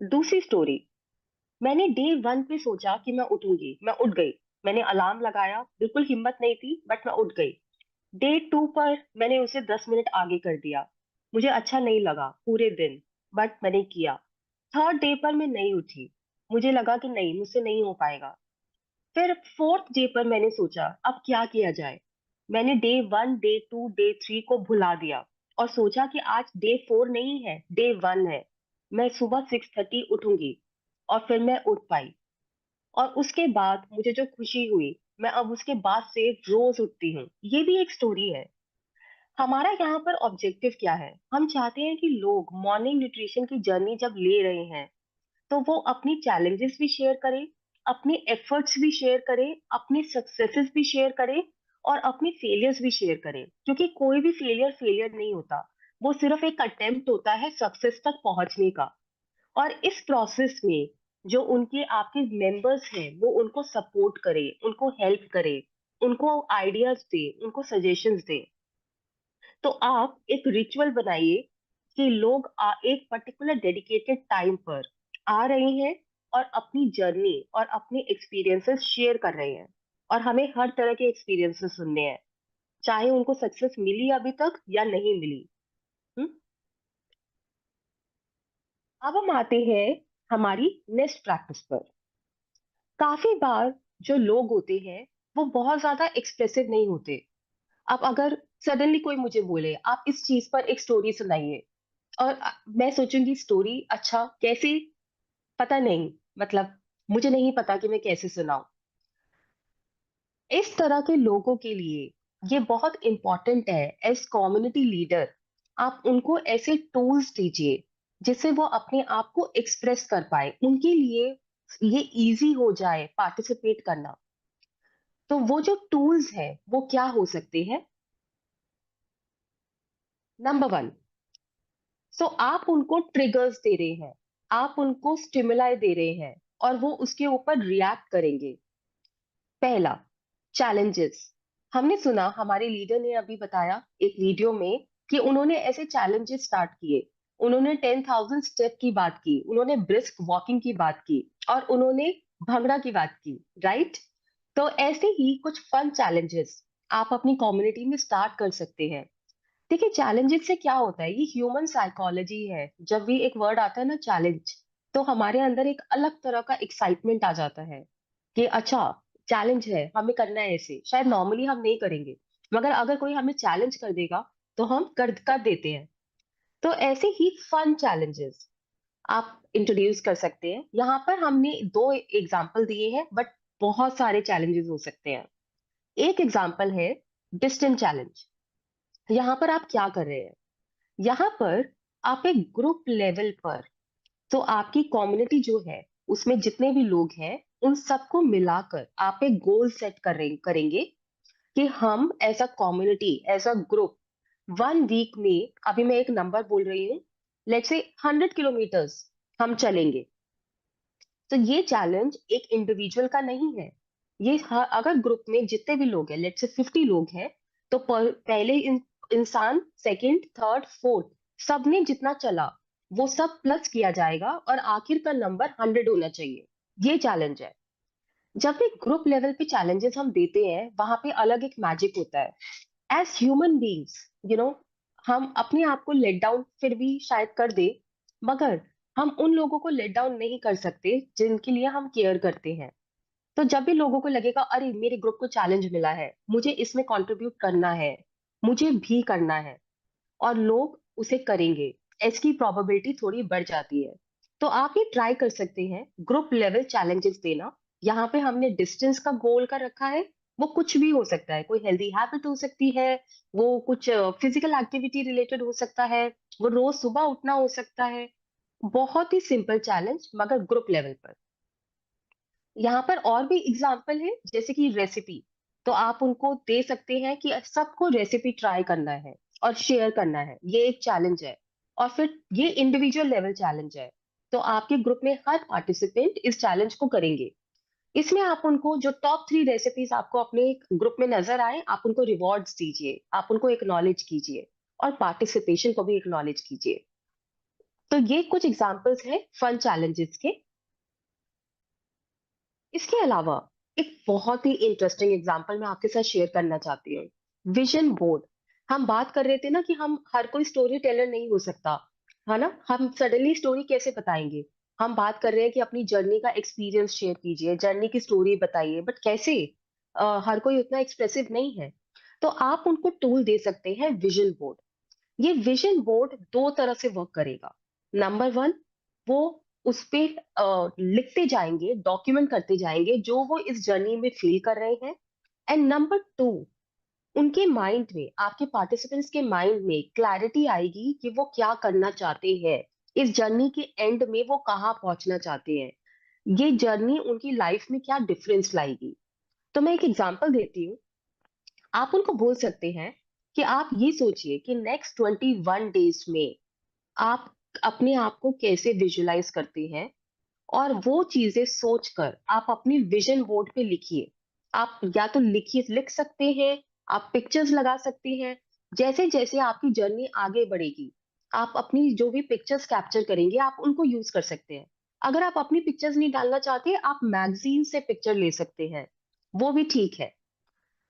दूसरी स्टोरी, मैंने डे 1 पे सोचा कि मैं उठूंगी, मैं उठ गई। मैंने अलार्म लगाया, बिल्कुल हिम्मत नहीं थी बट मैं उठ गई। डे 2 पर मैंने उसे 10 मिनट आगे कर दिया। मुझे अच्छा नहीं लगा पूरे दिन, बट मैंने किया। थर्ड डे पर मैं नहीं उठी, मुझे लगा कि नहीं, मुझसे नहीं हो पाएगा। फिर फोर्थ डे पर मैंने सोचा अब क्या किया जाए। मैंने डे 1, डे 2, डे 3 को भुला दिया और सोचा कि आज डे 4 नहीं है, डे 1 है। मैं सुबह 6:30 उठूंगी और फिर मैं उठ पाई। और उसके बाद मुझे जो खुशी हुई, मैं अब उसके बाद से रोज उठती हूँ। ये भी एक स्टोरी है। हमारा यहाँ पर ऑब्जेक्टिव क्या है? हम चाहते हैं कि लोग मॉर्निंग न्यूट्रिशन की जर्नी जब ले रहे हैं तो वो अपनी चैलेंजेस भी शेयर करें, अपने एफर्ट्स भी शेयर करें, अपने सक्सेसेस भी शेयर करें और अपने फेलियर्स भी शेयर करें। क्योंकि कोई भी फेलियर फेलियर नहीं होता, वो सिर्फ एक अटेम्प्ट होता है सक्सेस तक पहुंचने का। और इस प्रोसेस में जो उनके आपके मेंबर्स हैं वो उनको सपोर्ट करें, उनको हेल्प करें, उनको आइडियाज दें, उनको सजेशंस दें। तो आप एक रिचुअल बनाइए कि लोग एक पर्टिकुलर डेडिकेटेड टाइम पर आ रहे हैं और अपनी जर्नी और अपने एक्सपीरियंसेस शेयर कर रहे हैं। और हमें हर तरह के एक्सपीरियंसेस सुनने हैं, चाहे उनको सक्सेस मिली अभी तक या नहीं मिली। हम्म? अब हम आते हैं हमारी नेक्स्ट प्रैक्टिस पर। काफी बार जो लोग होते हैं वो बहुत ज्यादा एक्सप्रेसिव नहीं होते। अब अगर सडनली कोई मुझे बोले आप इस चीज पर एक स्टोरी सुनाइए, और मैं सोचूंगी स्टोरी, अच्छा कैसे? पता नहीं, मतलब मुझे नहीं पता कि मैं कैसे सुनाऊं। इस तरह के लोगों के लिए ये बहुत इंपॉर्टेंट है एज कम्युनिटी लीडर। आप उनको ऐसे टूल्स दीजिए जिससे वो अपने आप को एक्सप्रेस कर पाए, उनके लिए ये इजी हो जाए पार्टिसिपेट करना। तो वो जो टूल्स है वो क्या हो सकते हैं? नंबर 1, सो आप उनको ट्रिगर्स दे रहे हैं, आप उनको स्टिमुलाई दे रहे हैं और वो उसके ऊपर रिएक्ट करेंगे। पहला, चैलेंजेस। हमने सुना, हमारे लीडर ने अभी बताया एक वीडियो में कि उन्होंने ऐसे चैलेंजेस स्टार्ट किए। उन्होंने 10,000 स्टेप की बात की, उन्होंने ब्रिस्क वॉकिंग की बात की और उन्होंने भंगड़ा की बात की, राइट? तो ऐसे ही कुछ फन चैलेंजेस आप अपनी कम्युनिटी में स्टार्ट कर सकते हैं। देखिए, चैलेंजेस से क्या होता है, ये ह्यूमन साइकोलॉजी है। जब भी एक वर्ड आता है ना चैलेंज, तो हमारे अंदर एक अलग तरह का एक्साइटमेंट आ जाता है कि अच्छा, चैलेंज है, हमें करना है। ऐसे शायद नॉर्मली हम नहीं करेंगे, मगर अगर कोई हमें चैलेंज कर देगा तो हम कर देते हैं। तो ऐसे ही फन चैलेंजेस आप इंट्रोड्यूस कर सकते हैं। यहाँ पर हमने 2 एग्जाम्पल दिए हैं, बट बहुत सारे चैलेंजेस हो सकते हैं। एक एग्जाम्पल है डिस्टेंस चैलेंज। यहाँ पर आप क्या कर रहे हैं? यहाँ पर आप एक ग्रुप लेवल पर, तो आपकी कम्युनिटी जो है उसमें जितने भी लोग हैं उन सबको मिलाकर आप एक गोल सेट करेंगे कि हम as a community, as a group, 1 week में, अभी मैं एक नंबर बोल रही हूँ, लेट्स से 100 किलोमीटर्स हम चलेंगे। तो ये चैलेंज एक इंडिविजुअल का नहीं है। ये अगर ग्रुप में जितने भी लोग हैं, लेट्स से 50 लोग हैं, तो पहले इंसान, सेकंड, थर्ड, फोर्थ, सबने जितना चला वो सब प्लस किया जाएगा और आखिर का नंबर 100 होना चाहिए। ये चैलेंज है। जब भी ग्रुप लेवल पे चैलेंजेस हम देते हैं, वहां पे अलग एक मैजिक होता है। एज ह्यूमन बींग्स, हम अपने आप को लेट डाउन फिर भी शायद कर दे, मगर हम उन लोगों को लेट डाउन नहीं कर सकते जिनके लिए हम केयर करते हैं। तो जब भी लोगों को लगेगा अरे मेरे ग्रुप को चैलेंज मिला है, मुझे इसमें कंट्रीब्यूट करना है, मुझे भी करना है, और लोग उसे करेंगे, इसकी प्रोबेबिलिटी थोड़ी बढ़ जाती है। तो आप ये ट्राई कर सकते हैं ग्रुप लेवल चैलेंजेस देना। यहाँ पे हमने डिस्टेंस का गोल का रखा है। वो कुछ भी हो सकता है, कोई हेल्दी हैबिट हो सकती है, वो कुछ फिजिकल एक्टिविटी रिलेटेड हो सकता है, वो रोज सुबह उठना हो सकता है। बहुत ही सिंपल चैलेंज, मगर ग्रुप लेवल पर। यहाँ पर और भी एग्जाम्पल है, जैसे कि रेसिपी। तो आप उनको दे सकते हैं कि सबको रेसिपी ट्राई करना है और शेयर करना है, ये एक चैलेंज है। और फिर ये इंडिविजुअल लेवल चैलेंज है। तो आपके ग्रुप में हर पार्टिसिपेंट इस चैलेंज को करेंगे। इसमें आप उनको जो टॉप 3 रेसिपीज आपको अपने ग्रुप में नजर आए, आप उनको रिवॉर्ड्स दीजिए, आप उनको एक्नॉलेज कीजिए और पार्टिसिपेशन को भी एक्नॉलेज कीजिए। तो ये कुछ एग्जांपल्स हैं फन चैलेंजेस के। इसके अलावा एक बहुत ही इंटरेस्टिंग एग्जांपल मैं आपके साथ शेयर करना चाहती हूँ। Vision board. हम बात कर रहे थे ना कि हम हर कोई स्टोरी टेलर नहीं हो सकता, है ना। हम सडनली स्टोरी कैसे बताएंगे। हम बात कर रहे हैं कि अपनी जर्नी का एक्सपीरियंस शेयर कीजिए, जर्नी की स्टोरी बताइए, बट कैसे। हर कोई उतना एक्सप्रेसिव नहीं है। तो आप उनको टूल दे सकते हैं विजन बोर्ड। ये विजन बोर्ड दो तरह से वर्क करेगा। नंबर वन, वो उस पे लिखते जाएंगे, डॉक्यूमेंट करते जाएंगे जो वो इस जर्नी में फील कर रहे हैं। एंड नंबर टू, उनके माइंड में, आपके पार्टिसिपेंट्स के माइंड में क्लैरिटी आएगी कि वो क्या करना चाहते हैं, इस जर्नी के एंड में वो कहाँ पहुंचना चाहते हैं, ये जर्नी उनकी लाइफ में क्या डिफरेंस लाएगी। तो मैं एक एग्जांपल देती हूँ। आप उनको बोल सकते हैं कि आप ये सोचिए कि नेक्स्ट 21 डेज में आप अपने आप को कैसे विजुलाइज करते हैं, और वो चीजें सोचकर आप अपनी विजन बोर्ड पे लिखिए। आप या तो लिखिए, लिख सकते हैं, आप पिक्चर्स लगा सकते हैं। जैसे जैसे आपकी जर्नी आगे बढ़ेगी, आप अपनी जो भी पिक्चर्स कैप्चर करेंगे आप उनको यूज कर सकते हैं। अगर आप अपनी पिक्चर्स नहीं डालना चाहते, आप मैगजीन से पिक्चर ले सकते हैं, वो भी ठीक है।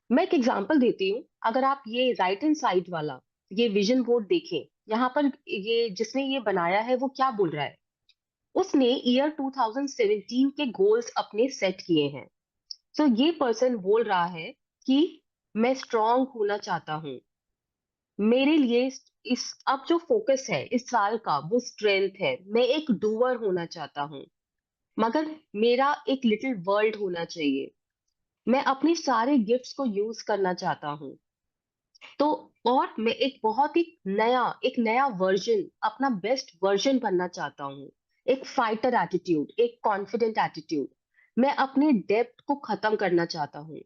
मैं एक एग्जांपल देती हूँ। अगर आप ये राइट हैंड साइड वाला ये विजन बोर्ड देखें, यहाँ पर ये जिसने ये बनाया है वो क्या बोल रहा है। उसने ईयर 2017 के गोल्स अपने सेट किए हैं। तो ये पर्सन बोल रहा है कि मैं स्ट्रांग होना चाहता हूँ। मेरे लिए इस अब जो फोकस है इस साल का वो स्ट्रेंथ है। मैं एक डूअर होना चाहता हूँ, मगर मेरा एक लिटिल वर्ल्ड होना चाहिए। मैं अपने सारे गिफ्ट्स को यूज करना चाहता हूँ। तो और मैं एक नया वर्जन, अपना बेस्ट वर्जन बनना चाहता हूँ। एक फाइटर एटीट्यूड, एक कॉन्फिडेंट एटीट्यूड। मैं अपने डेप्थ को खत्म करना चाहता हूँ।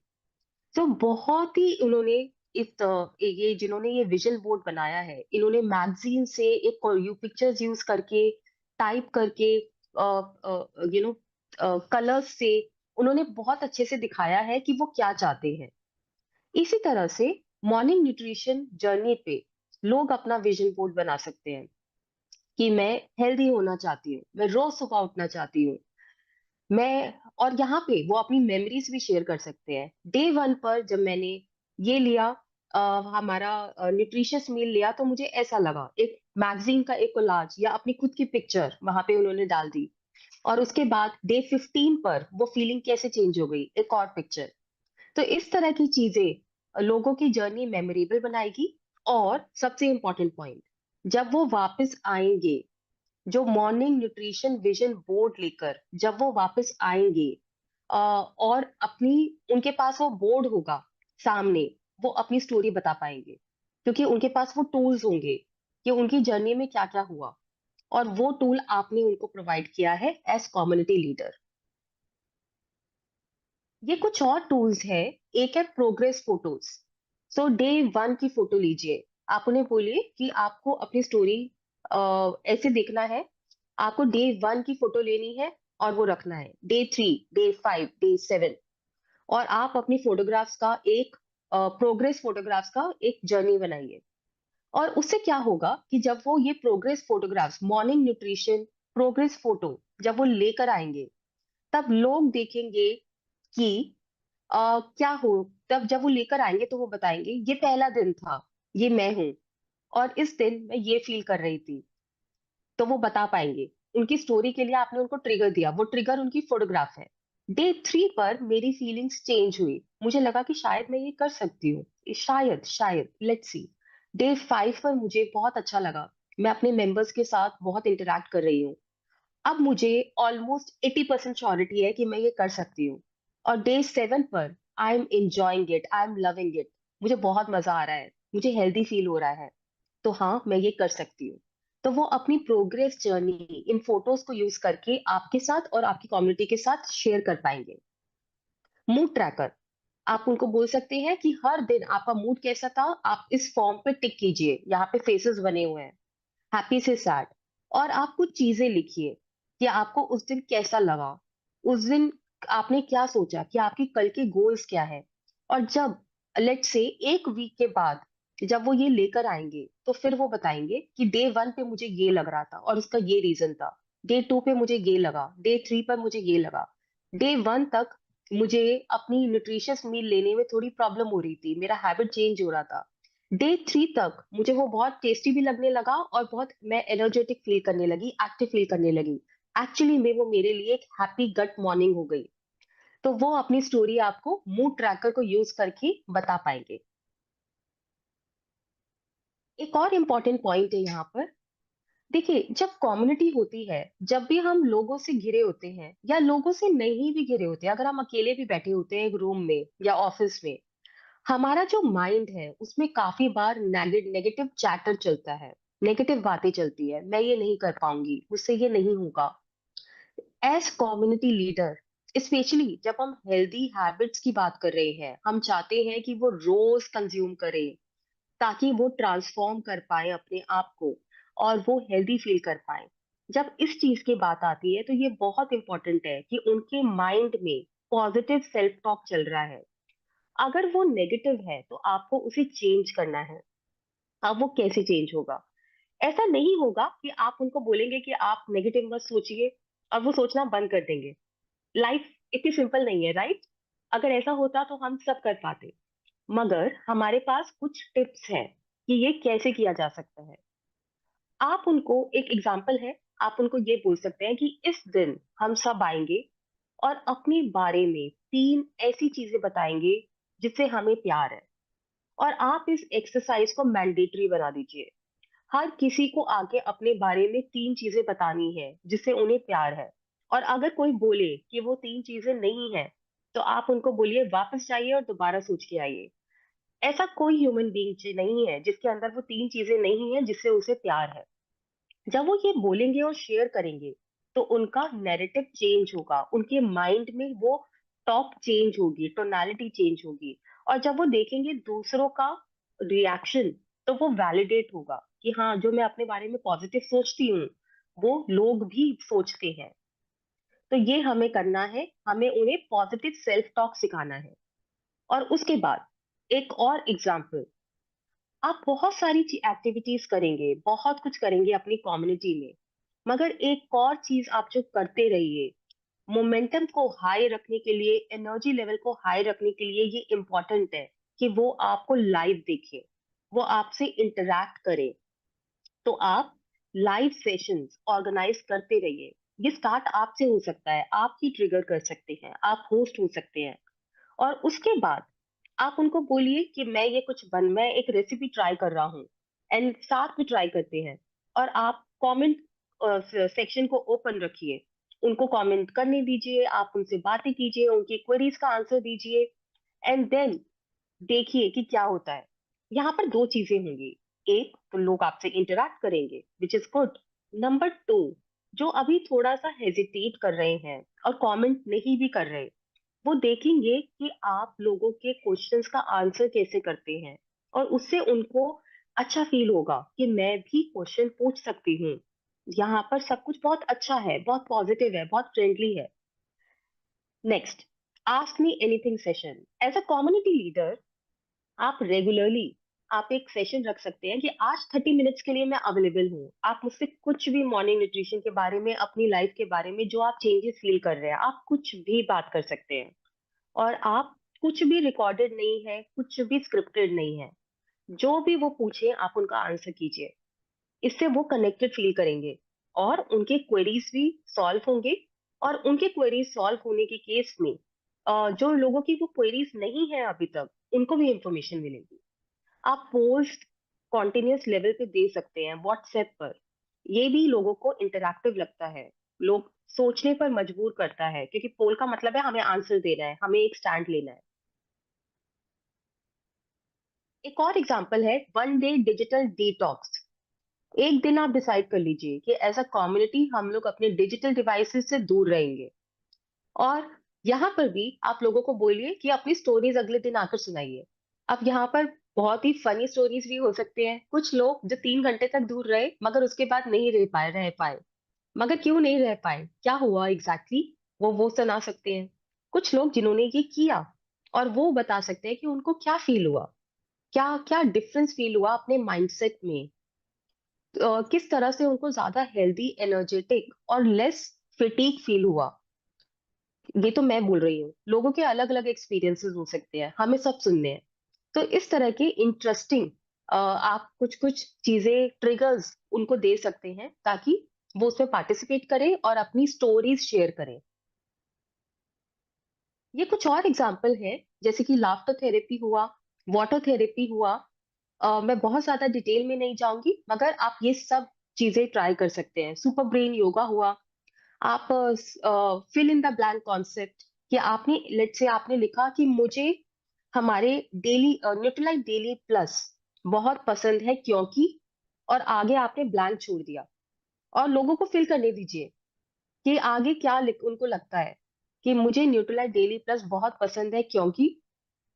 तो बहुत ही उन्होंने ये जिन्होंने ये विजन बोर्ड बनाया है, इन्होंने मैगजीन से एक पिक्चर्स यूज करके, टाइप करके, यू नो कलर्स से उन्होंने बहुत अच्छे से दिखाया है कि वो क्या चाहते हैं। इसी तरह से मॉर्निंग न्यूट्रिशन जर्नी पे लोग अपना विजन बोर्ड बना सकते हैं कि मैं हेल्दी होना चाहती हूँ, मैं रोज सुबह उठना चाहती हूँ, मैं। और यहाँ पे वो अपनी मेमोरीज भी शेयर कर सकते हैं। डे वन पर जब मैंने ये लिया, हमारा न्यूट्रिशियस मील लिया, तो मुझे ऐसा लगा। एक मैगजीन का एक कोलाज या अपनी खुद की पिक्चर वहां पे उन्होंने डाल दी। और उसके बाद डे 15 पर वो फीलिंग कैसे चेंज हो गई, एक और पिक्चर। तो इस तरह की चीजें लोगों की जर्नी मेमोरेबल बनाएगी। और सबसे इंपॉर्टेंट पॉइंट, जब वो वापस आएंगे, जो मॉर्निंग न्यूट्रिशन विजन बोर्ड लेकर जब वो वापस आएंगे, और अपनी उनके पास वो बोर्ड होगा सामने, वो अपनी स्टोरी बता पाएंगे, क्योंकि उनके पास वो टूल्स होंगे कि उनकी जर्नी में क्या क्या हुआ। और वो टूल आपने उनको प्रोवाइड किया है एज कम्युनिटी लीडर। ये कुछ और टूल्स है। एक है प्रोग्रेस फोटोज। सो डे वन की फोटो लीजिए, आप उन्हें बोलिए कि आपको अपनी स्टोरी ऐसे देखना है। आपको डे वन की फोटो लेनी है और वो रखना है डे 3, डे 5, डे 7। और आप अपनी फोटोग्राफ्स का एक प्रोग्रेस फोटोग्राफ्स का एक जर्नी बनाइए। और उससे क्या होगा कि जब वो ये progress photographs, morning nutrition progress photo जब वो लेकर आएंगे, तब लोग देखेंगे कि क्या हो। तब जब वो लेकर आएंगे तो वो बताएंगे ये पहला दिन था, ये मैं हूं, और इस दिन मैं ये फील कर रही थी। तो वो बता पाएंगे। उनकी स्टोरी के लिए आपने उनको ट्रिगर दिया, वो ट्रिगर उनकी फोटोग्राफ है। डे 3 पर मेरी फीलिंग्स चेंज हुई, मुझे लगा कि शायद मैं ये कर सकती हूँ, शायद शायद लेट्स सी। डे 5 पर मुझे बहुत अच्छा लगा, मैं अपने मेंबर्स के साथ बहुत इंटरेक्ट कर रही हूँ। अब मुझे ऑलमोस्ट 80% श्योरिटी है कि मैं ये कर सकती हूँ। और डे 7 पर I am enjoying it, I am loving it, मुझे बहुत मजा आ रहा है, मुझे हेल्दी फील हो रहा है। तो हाँ, मैं ये कर सकती हूँ। तो वो अपनी प्रोग्रेस जर्नी इन फोटोज को यूज करके आपके साथ और आपकी कम्युनिटी के साथ शेयर कर पाएंगे। Mood tracker. आप उनको बोल सकते हैं कि हर दिन आपका मूड कैसा था, आप इस फॉर्म पे टिक कीजिए, यहाँ पे फेसेस बने हुए हैं, हैप्पी से सैड। और आप कुछ चीजें लिखिए। कि आपको उस दिन कैसा लगा, उस दिन आपने क्या सोचा, कि आपकी कल के गोल्स क्या है। और जब लेट से एक वीक के बाद जब वो ये लेकर आएंगे, तो फिर वो बताएंगे कि डे 1 पे मुझे ये लग रहा था और उसका ये रीजन था, डे 2 पे मुझे ये लगा, डे 3 पर मुझे ये लगा, डे 1 तक मुझे अपनी न्यूट्रिशियस मील लेने में थोड़ी प्रॉब्लम हो रही थी, मेरा हैबिट चेंज हो रहा था, डे 3 तक मुझे वो बहुत टेस्टी भी लगने लगा और बहुत मैं एनर्जेटिक फील करने लगी, एक्टिव फील करने लगी। एक्चुअली में वो मेरे लिए एक हैप्पी गट मॉर्निंग हो गई। तो वो अपनी स्टोरी आपको मूड ट्रैकर को यूज करके बता पाएंगे। एक और इम्पोर्टेंट पॉइंट है यहाँ पर। देखिए, जब कम्युनिटी होती है, जब भी हम लोगों से घिरे होते हैं या लोगों से नहीं भी घिरे होते हैं, अगर हम अकेले भी बैठे होते हैं एक रूम में या ऑफिस में, हमारा जो माइंड है उसमें काफी बार नेगेटिव चैटर चलता है, नेगेटिव बातें चलती है, मैं ये नहीं कर पाऊंगी, मुझसे ये नहीं होगा। एज कम्युनिटी लीडर, स्पेशली जब हम हेल्दी हैबिट्स की बात कर रहे हैं, हम चाहते हैं कि वो रोज कंज्यूम करें ताकि वो ट्रांसफॉर्म कर पाए अपने आप को और वो हेल्दी फील कर पाए। जब इस चीज की बात आती है तो ये बहुत इंपॉर्टेंट है कि उनके माइंड में पॉजिटिव सेल्फ टॉक चल रहा है। अगर वो नेगेटिव है तो आपको उसे चेंज करना है। अब वो कैसे चेंज होगा? ऐसा नहीं होगा कि आप उनको बोलेंगे कि आप नेगेटिव मत सोचिए और वो सोचना बंद कर देंगे। लाइफ इतनी सिंपल नहीं है, राइट? अगर ऐसा होता तो हम सब कर पाते। मगर हमारे पास कुछ टिप्स हैं कि ये कैसे किया जा सकता है। आप उनको, एक एग्जाम्पल है, आप उनको ये बोल सकते हैं कि इस दिन हम सब आएंगे और अपने बारे में 3 ऐसी चीजें बताएंगे जिससे हमें प्यार है। और आप इस एक्सरसाइज को मैंडेटरी बना दीजिए। हर किसी को आके अपने बारे में 3 चीजें बतानी है जिससे उन्हें प्यार है। और अगर कोई बोले कि वो 3 चीजें नहीं है, तो आप उनको बोलिए वापस जाइए और दोबारा सोच के आइए। ऐसा कोई ह्यूमन बीइंग नहीं है जिसके अंदर वो 3 चीजें नहीं है जिससे उसे प्यार है। जब वो ये बोलेंगे और शेयर करेंगे, तो उनका नैरेटिव चेंज होगा, उनके माइंड में वो टॉक चेंज होगी, टोनालिटी चेंज होगी। और जब वो देखेंगे दूसरों का रिएक्शन, तो वो वैलिडेट होगा कि हाँ, जो मैं अपने बारे में पॉजिटिव सोचती हूँ वो लोग भी सोचते हैं। तो ये हमें करना है, हमें उन्हें पॉजिटिव सेल्फ टॉक सिखाना है। और उसके बाद एक और एग्जाम्पल, आप बहुत सारी एक्टिविटीज करेंगे, बहुत कुछ करेंगे अपनी कम्युनिटी में, मगर एक और चीज आप जो करते रहिए, मोमेंटम को हाई रखने के लिए, एनर्जी लेवल को हाई रखने के लिए, ये इंपॉर्टेंट है कि वो आपको लाइव देखे, वो आपसे इंटरैक्ट करे। तो आप लाइव सेशंस ऑर्गेनाइज करते रहिए। ये स्टार्ट आपसे हो सकता है, आप ही ट्रिगर कर सकते हैं, आप होस्ट हो सकते हैं। और उसके बाद आप उनको बोलिए कि मैं एक रेसिपी ट्राई कर रहा हूँ, एंड साथ में ट्राई करते हैं। और आप कमेंट सेक्शन को ओपन रखिए, उनको कमेंट करने दीजिए, आप उनसे बातें कीजिए, उनकी क्वेरीज का आंसर दीजिए। एंड देन देखिए कि क्या होता है। यहाँ पर 2 चीजें होंगी। एक तो लोग आपसे इंटरैक्ट करेंगे, विच इज गुड। नंबर 2, जो अभी थोड़ा सा हेजिटेट कर रहे हैं और कमेंट नहीं भी कर रहे, वो देखेंगे कि आप लोगों के क्वेश्चंस का आंसर कैसे करते हैं। और उससे उनको अच्छा फील होगा कि मैं भी क्वेश्चन पूछ सकती हूँ। यहाँ पर सब कुछ बहुत अच्छा है, बहुत पॉजिटिव है, बहुत फ्रेंडली है। Next, ask me anything session. As a community leader, आप रेगुलरली आप एक सेशन रख सकते हैं कि आज 30 मिनट्स के लिए मैं अवेलेबल हूँ, आप मुझसे कुछ भी मॉर्निंग न्यूट्रिशन के बारे में, अपनी लाइफ के बारे में, जो आप चेंजेस फील कर रहे हैं, आप कुछ भी बात कर सकते हैं। और आप, कुछ भी रिकॉर्डेड नहीं है, कुछ भी स्क्रिप्टेड नहीं है, जो भी वो पूछे आप उनका आंसर कीजिए। इससे वो कनेक्टेड फील करेंगे और उनके क्वेरीज भी सॉल्व होंगे। और उनके क्वेरीज सॉल्व होने के केस में जो लोगों की वो क्वेरीज नहीं है अभी तक, उनको भी इंफॉर्मेशन मिलेगी। आप पोस्ट कॉन्टिन्यूस लेवल पे दे सकते हैं व्हाट्सएप पर। ये भी लोगों को इंटरैक्टिव लगता है, लोग सोचने पर मजबूर करता है, क्योंकि पोल का मतलब है हमें आंसर देना है, हमें एक स्टैंड लेना है। एक और एग्जांपल है 1 डे डिजिटल डिटॉक्स। एक दिन आप डिसाइड कर लीजिए कि एज अ कम्युनिटी हम लोग अपने डिजिटल डिवाइसेस से दूर रहेंगे। और यहाँ पर भी आप लोगों को बोलिए कि अपनी स्टोरीज अगले दिन आकर सुनाइए। अब यहाँ पर बहुत ही फनी स्टोरीज भी हो सकते हैं। कुछ लोग जो 3 घंटे तक दूर रहे मगर उसके बाद नहीं रह पाए, मगर क्यों नहीं रह पाए, क्या हुआ एग्जैक्टली वो सुना सकते हैं। कुछ लोग जिन्होंने ये किया और वो बता सकते हैं कि उनको क्या फील हुआ, क्या क्या डिफरेंस फील हुआ अपने माइंडसेट में, किस तरह से उनको ज्यादा हेल्दी, एनर्जेटिक और लेस फिटीक फील हुआ। ये तो मैं बोल रही हूँ, लोगों के अलग अलग एक्सपीरियंसेस हो सकते हैं, हमें सब सुनने हैं। तो इस तरह के इंटरेस्टिंग आप कुछ कुछ चीजें, ट्रिगर्स उनको दे सकते हैं ताकि वो उसमें पार्टिसिपेट करें और अपनी स्टोरीज शेयर करें। ये कुछ और एग्जाम्पल है, जैसे कि लाफ्टर थेरेपी हुआ, वाटर थेरेपी हुआ। मैं बहुत ज्यादा डिटेल में नहीं जाऊंगी, मगर आप ये सब चीजें ट्राई कर सकते हैं। सुपर ब्रेन योगा हुआ। आप fill in the blank concept, कि आपने लेट से आपने लिखा कि मुझे हमारे डेली न्यूट्रीलाइट डेली प्लस बहुत पसंद है क्योंकि, और आगे आपने ब्लैंक छोड़ दिया, और लोगों को फिल करने दीजिए कि आगे क्या उनको लगता है कि मुझे न्यूट्रीलाइट डेली प्लस बहुत पसंद है क्योंकि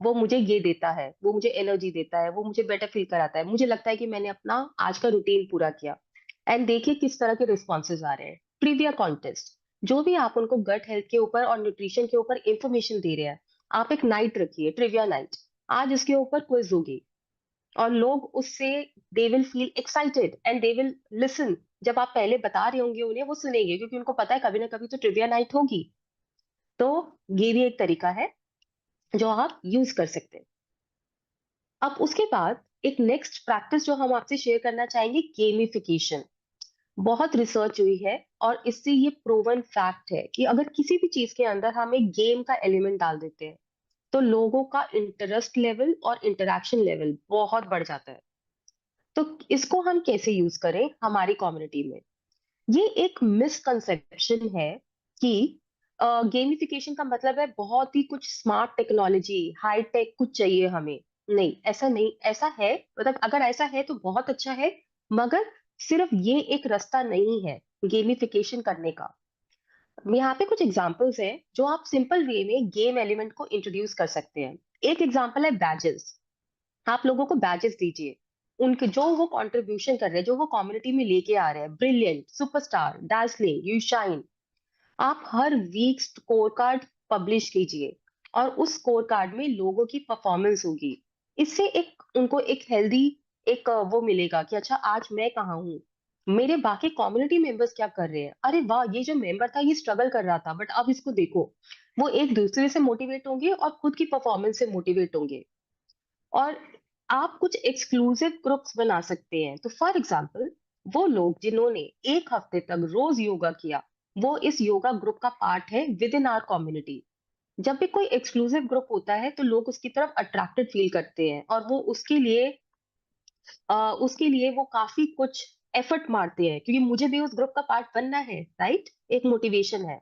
वो मुझे ये देता है, वो मुझे एनर्जी देता है, वो मुझे बेटर फील कराता है, मुझे लगता है कि मैंने अपना आज का रूटीन पूरा किया। एंड देखिए किस तरह के रिस्पॉन्सेज आ रहे हैं। ट्रिविया कॉन्टेस्ट, जो भी आप उनको गट हेल्थ के ऊपर और न्यूट्रिशन के ऊपर इंफॉर्मेशन दे रहे हैं, आप एक नाइट रखिए, ट्रिविया नाइट। आज इसके ऊपर क्विज होगी और लोग उससे they will feel excited and they will listen. जब आप पहले बता रहे होंगे उन्हें, वो सुनेंगे क्योंकि उनको पता है कभी ना कभी तो ट्रिविया नाइट होगी। तो ये भी एक तरीका है जो आप यूज कर सकते हैं। अब उसके बाद एक नेक्स्ट प्रैक्टिस जो हम आपसे शेयर करना चाहेंगे, गेमिफिकेशन। बहुत रिसर्च हुई है और इससे ये प्रूवन फैक्ट है कि अगर किसी भी चीज के अंदर हम एक गेम का एलिमेंट डाल देते हैं तो लोगों का इंटरेस्ट लेवल और इंटरेक्शन लेवल बहुत बढ़ जाता है। तो इसको हम कैसे यूज करें हमारी कम्युनिटी में? ये एक मिसकंसेप्शन है कि गेमिफिकेशन का मतलब है बहुत ही कुछ स्मार्ट टेक्नोलॉजी, हाई टेक कुछ चाहिए हमें। नहीं, ऐसा नहीं, ऐसा है, मतलब अगर ऐसा है तो बहुत अच्छा है, मगर सिर्फ ये एक रास्ता नहीं है गेमिफिकेशन करने का। यहाँ पे कुछ एग्जांपल्स हैं जो आप सिंपल वे में गेम एलिमेंट को इंट्रोड्यूस कर सकते हैं। एक एग्जांपल है बैजेस। आप लोगों को बैजेस दीजिए, उनके जो वो कंट्रीब्यूशन कर रहे हैं, जो वो कम्युनिटी में लेके आ रहे हैं, ब्रिलियंट, सुपरस्टार, डार्सलिंग, यू शाइन। आप हर वीक स्कोर कार्ड पब्लिश कीजिए और उस स्कोर कार्ड में लोगों की परफॉर्मेंस होगी। इससे एक उनको एक हेल्दी एक वो मिलेगा कि अच्छा आज मैं कहाँ हूँ, मेरे बाकी कम्युनिटी मेंबर्स क्या कर रहे हैं, अरे वाह ये जो मेंबर था ये स्ट्रगल कर रहा था बट अब इसको देखो। वो एक दूसरे से मोटिवेट होंगे और खुद की परफॉर्मेंस से मोटिवेट होंगे। और आप कुछ एक्सक्लूसिव ग्रुप्स बना सकते हैं। तो फॉर एग्जाम्पल, वो लोग जिन्होंने एक हफ्ते तक रोज योगा किया, वो इस योगा ग्रुप का पार्ट है विद इन आवर कम्युनिटी। जब भी कोई एक्सक्लूसिव ग्रुप होता है तो लोग उसकी तरफ अट्रैक्टेड फील करते हैं और वो उसके लिए वो काफी कुछ एफर्ट मारते हैं क्योंकि मुझे भी उस ग्रुप का पार्ट बनना है, राइट? एक मोटिवेशन है।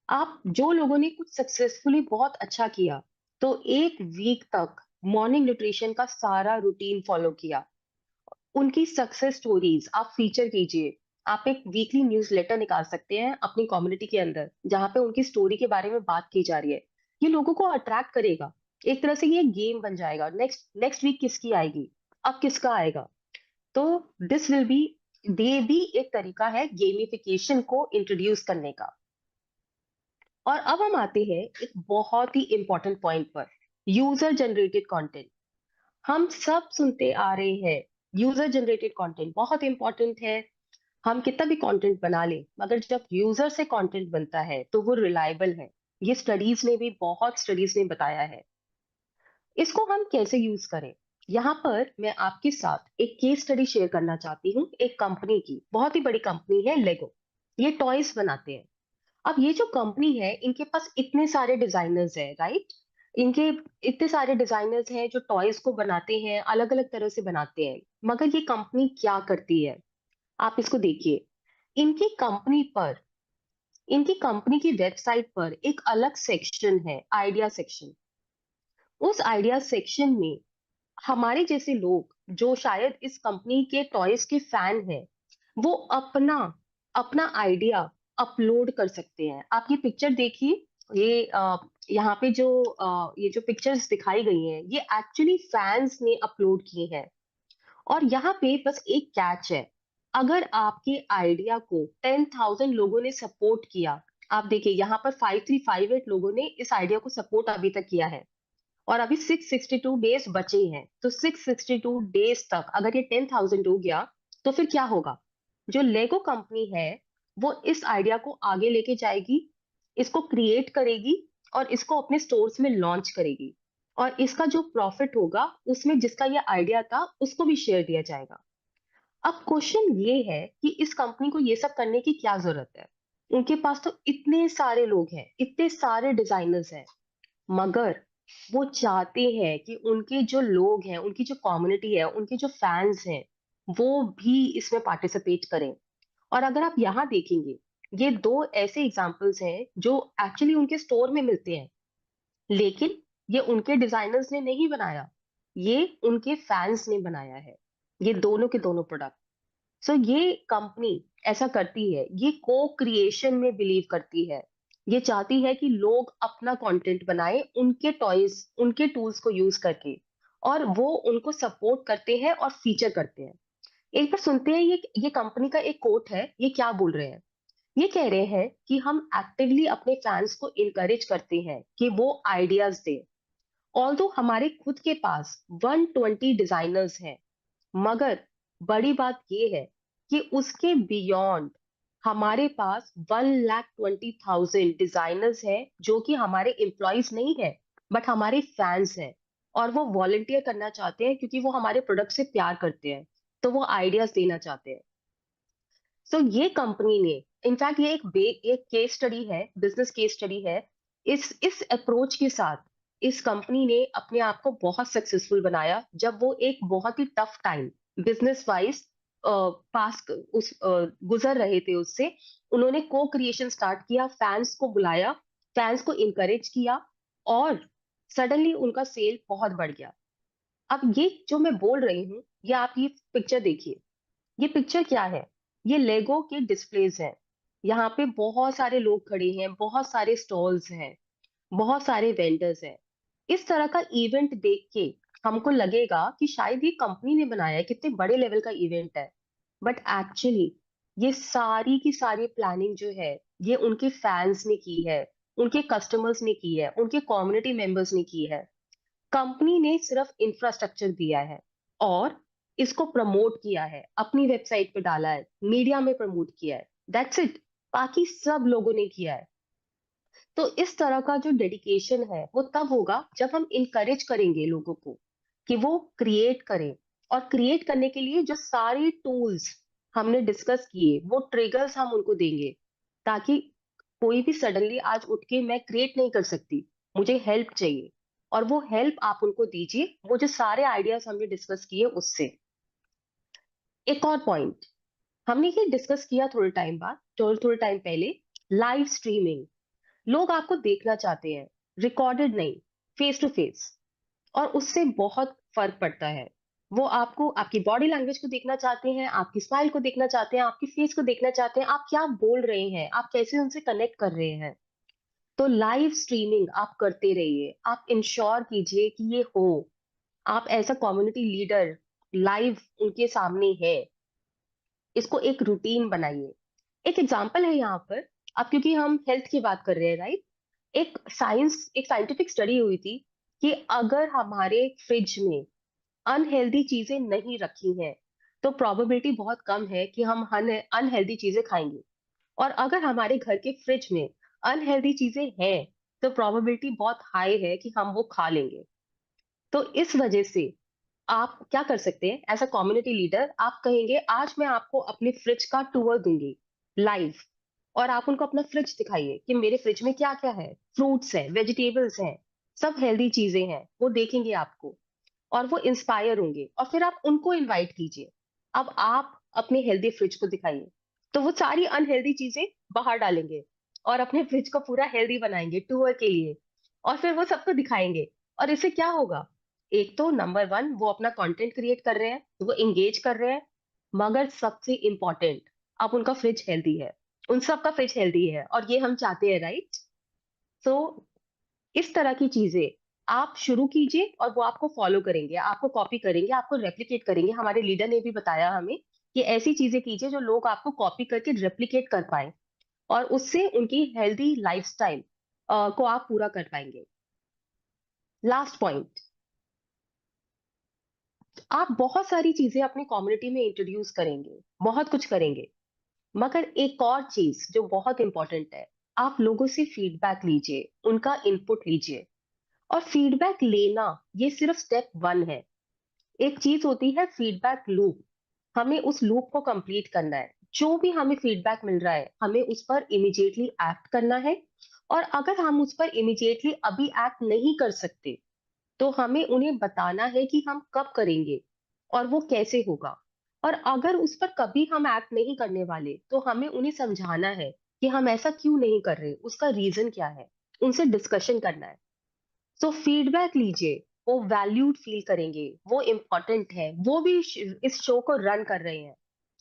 आप जो लोगों ने कुछ सक्सेसफुली बहुत अच्छा किया, तो एक वीक तक मॉर्निंग न्यूट्रिशन का सारा रूटीन फॉलो किया, उनकी सक्सेस स्टोरीज आप फीचर कीजिए। आप एक वीकली न्यूज़लेटर निकाल सकते हैं अपनी कम्युनिटी के अंदर जहां पे उनकी स्टोरी के बारे में बात की जा रही है। ये लोगों को अट्रैक्ट करेगा, एक तरह से ये गेम बन जाएगा। नेक्स्ट नेक्स्ट वीक किसकी आएगी, अब किसका आएगा। तो दिस विल बी, दे भी एक तरीका है गेमिफिकेशन को इंट्रोड्यूस करने का। और अब हम आते हैं एक बहुत ही इंपॉर्टेंट पॉइंट पर, यूजर जनरेटेड कंटेंट। हम सब सुनते आ रहे हैं यूजर जनरेटेड कंटेंट बहुत इंपॉर्टेंट है। हम कितना भी कंटेंट बना लें, मगर जब यूजर से कंटेंट बनता है तो वो रिलायबल है। ये स्टडीज ने भी, बहुत स्टडीज ने बताया है। इसको हम कैसे यूज करें? यहाँ पर मैं आपके साथ एक केस स्टडी शेयर करना चाहती हूँ, एक कंपनी की, बहुत ही बड़ी कंपनी है लेगो। ये टॉयज बनाते हैं। अब ये जो कंपनी है, इनके पास इतने सारे डिजाइनर्स हैं, राइट? इनके इतने सारे डिजाइनर्स हैं जो टॉयज को बनाते हैं, अलग अलग तरह से बनाते हैं। मगर ये कंपनी क्या करती है, आप इसको देखिए। इनकी कंपनी पर, इनकी कंपनी की वेबसाइट पर एक अलग सेक्शन है, आइडिया सेक्शन। उस आइडिया सेक्शन में हमारे जैसे लोग जो शायद इस कंपनी के टॉयज के फैन हैं, वो अपना अपना आइडिया अपलोड कर सकते हैं। आप ये पिक्चर देखिए, ये यहाँ पे जो ये जो पिक्चर्स दिखाई गई हैं, ये एक्चुअली फैंस ने अपलोड की हैं। और यहाँ पे बस एक कैच है, अगर आपके आइडिया को 10,000 लोगों ने सपोर्ट किया, आप देखिए यहाँ पर 5358 लोगों ने इस आइडिया को सपोर्ट अभी तक किया है, और अभी 662 डेज बचे हैं। तो 662 डेज तक अगर ये 10,000 हो गया, तो फिर क्या होगा? जो लेगो कंपनी है वो इस आइडिया को आगे लेके जाएगी, इसको क्रिएट करेगी और इसको अपने स्टोर्स में लॉन्च करेगी, और इसका जो प्रॉफिट होगा उसमें जिसका ये आइडिया था उसको भी शेयर दिया जाएगा। अब क्वेश्चन ये है कि इस कंपनी को ये सब करने की क्या जरूरत है? उनके पास तो इतने सारे लोग हैं, इतने सारे डिजाइनर्स हैं, मगर वो चाहते हैं कि उनके जो लोग हैं, उनकी जो कम्युनिटी है, उनके जो फैंस हैं, वो भी इसमें पार्टिसिपेट करें। और अगर आप यहाँ देखेंगे, ये दो ऐसे एग्जाम्पल्स हैं जो एक्चुअली उनके स्टोर में मिलते हैं, लेकिन ये उनके डिजाइनर्स ने नहीं बनाया, ये उनके फैंस ने बनाया है, ये दोनों के दोनों प्रोडक्ट। सो ये कंपनी ऐसा करती है, ये को क्रिएशन में बिलीव करती है। ये चाहती है कि लोग अपना कंटेंट बनाएं उनके टॉयज, उनके टूल्स को यूज करके, और वो उनको सपोर्ट करते हैं और फीचर करते हैं। एक बार सुनते हैं ये कंपनी का एक कोट है, ये क्या बोल रहे हैं? ये कह रहे हैं कि हम एक्टिवली अपने फैंस को इनकरेज करते हैं कि वो आइडियाज दें। ऑल्दो हमारे खुद के पास 120 डिजाइनर्स हैं, मगर बड़ी बात ये है कि उसके बियॉन्ड हमारे पास 1,20,000 डिजाइनर्स हैं जो कि हमारे एम्प्लॉयज नहीं है, बट हमारे फैंस हैं, और वो वॉलंटियर करना चाहते हैं क्योंकि वो हमारे प्रोडक्ट से प्यार करते हैं, तो वो आइडियाज देना चाहते हैं। सो ये कंपनी ने, इनफैक्ट ये एक केस स्टडी है, बिजनेस केस स्टडी है। इस अप्रोच के साथ इस कंपनी ने अपने आप को बहुत सक्सेसफुल बनाया, जब वो एक बहुत ही टफ टाइम बिजनेस वाइज पास उस गुजर रहे थे उससे। उन्होंने को क्रिएशन स्टार्ट किया, फैंस को बुलाया, फैंस को इनकरेज किया, और सडनली उनका सेल बहुत बढ़ गया। अब ये जो मैं बोल रही हूँ, ये आप ये पिक्चर देखिए। ये पिक्चर क्या है? ये लेगो के डिस्प्लेज हैं। यहाँ पे बहुत सारे लोग खड़े हैं, बहुत सारे स्टॉल्स हैं, बहुत सारे वेंडर्स हैं। इस तरह का इवेंट देख के हमको लगेगा कि शायद ये कंपनी ने बनाया है, कितने बड़े लेवल का इवेंट है। बट एक्चुअली ये सारी की सारी प्लानिंग जो है, ये उनके फैंस ने की है, उनके कस्टमर्स ने की है, उनके कम्युनिटी मेंबर्स ने की है। कंपनी ने सिर्फ इंफ्रास्ट्रक्चर दिया है और इसको प्रमोट किया है, अपनी वेबसाइट पे डाला है, मीडिया में प्रमोट किया है, दैट्स इट। बाकी सब लोगों ने किया है। तो इस तरह का जो डेडिकेशन है वो तब होगा जब हम इनकरेज करेंगे लोगों को कि वो क्रिएट करें, और क्रिएट करने के लिए जो सारे टूल्स हमने डिस्कस किए, वो ट्रिगर्स हम उनको देंगे, ताकि कोई भी सडनली आज उठ के मैं क्रिएट नहीं कर सकती, मुझे हेल्प चाहिए, और वो हेल्प आप उनको दीजिए, वो जो सारे आइडियाज हमने डिस्कस किए उससे। एक और पॉइंट हमने ये डिस्कस किया थोड़े टाइम बाद, थोड़े टाइम पहले, लाइव स्ट्रीमिंग। लोग आपको देखना चाहते हैं, रिकॉर्डेड नहीं, फेस टू फेस, और उससे बहुत फर्क पड़ता है। वो आपको, आपकी बॉडी लैंग्वेज को देखना चाहते हैं, आपकी स्माइल को देखना चाहते हैं, आपकी फेस को देखना चाहते हैं, आप क्या बोल रहे हैं, आप कैसे उनसे कनेक्ट कर रहे हैं। तो लाइव स्ट्रीमिंग आप करते रहिए, आप इंश्योर कीजिए कि ये हो। आप as a community leader live उनके सामने है, इसको एक रूटीन बनाइए। एक एग्जांपल है यहाँ पर, अब क्योंकि हम हेल्थ की बात कर रहे हैं, राइट? एक साइंटिफिक स्टडी हुई थी कि अगर हमारे फ्रिज में अनहेल्दी चीजें नहीं रखी हैं, तो प्रोबेबिलिटी बहुत कम है कि हम अनहेल्दी चीजें खाएंगे। और अगर हमारे घर के फ्रिज में अनहेल्दी चीजें हैं, तो प्रोबेबिलिटी बहुत हाई है कि हम वो खा लेंगे। तो इस वजह से आप क्या कर सकते हैं? एज अ कम्युनिटी लीडर आप कहेंगे आज मैं आपको अपने फ्रिज का टूर दूंगी लाइव, और आप उनको अपना फ्रिज दिखाइए कि मेरे फ्रिज में क्या क्या है, फ्रूट्स हैं, वेजिटेबल्स हैं, सब हेल्दी चीजें हैं, वो देखेंगे आपको और वो इंस्पायर होंगे, और फिर आप उनको इनवाइट कीजिए। अब आप अपने हेल्दी फ्रिज को दिखाइए, तो वो सारी अनहेल्दी चीजें बाहर डालेंगे और अपने फ्रिज को पूरा हेल्दी बनाएंगे टूर के लिए, और फिर वो सबको दिखाएंगे। और इससे क्या होगा? एक तो नंबर वन, वो अपना कंटेंट क्रिएट कर रहे हैं, वो एंगेज कर रहे हैं, मगर सबसे इंपॉर्टेंट, अब उनका फ्रिज हेल्दी है, उन सबका फ्रिज हेल्दी है, और ये हम चाहते हैं, राइट? तो इस तरह की चीजें आप शुरू कीजिए और वो आपको फॉलो करेंगे, आपको कॉपी करेंगे, आपको रेप्लिकेट करेंगे। हमारे लीडर ने भी बताया हमें कि ऐसी चीजें कीजिए जो लोग आपको कॉपी करके रेप्लिकेट कर पाए और उससे उनकी हेल्दी लाइफस्टाइल को आप पूरा कर पाएंगे। लास्ट पॉइंट, आप बहुत सारी चीजें अपनी कम्युनिटी में इंट्रोड्यूस करेंगे, बहुत कुछ करेंगे, मगर एक और चीज जो बहुत इंपॉर्टेंट है, आप लोगों से फीडबैक लीजिए, उनका इनपुट लीजिए। और फीडबैक लेना ये सिर्फ स्टेप 1 है। एक चीज होती है फीडबैक लूप, हमें उस लूप को कंप्लीट करना है। जो भी हमें फीडबैक मिल रहा है हमें उस पर इमिजिएटली एक्ट करना है, और अगर हम उस पर इमिजिएटली अभी एक्ट नहीं कर सकते तो हमें उन्हें बताना है कि हम कब करेंगे और वो कैसे होगा। और अगर उस पर कभी हम एक्ट नहीं करने वाले तो हमें उन्हें समझाना है कि हम ऐसा क्यों नहीं कर रहे, उसका रीजन क्या है, उनसे डिस्कशन करना है। सो फीडबैक लीजिए, वो वैल्यूड फील करेंगे, वो इम्पोर्टेंट है, वो भी इस शो को रन कर रहे हैं,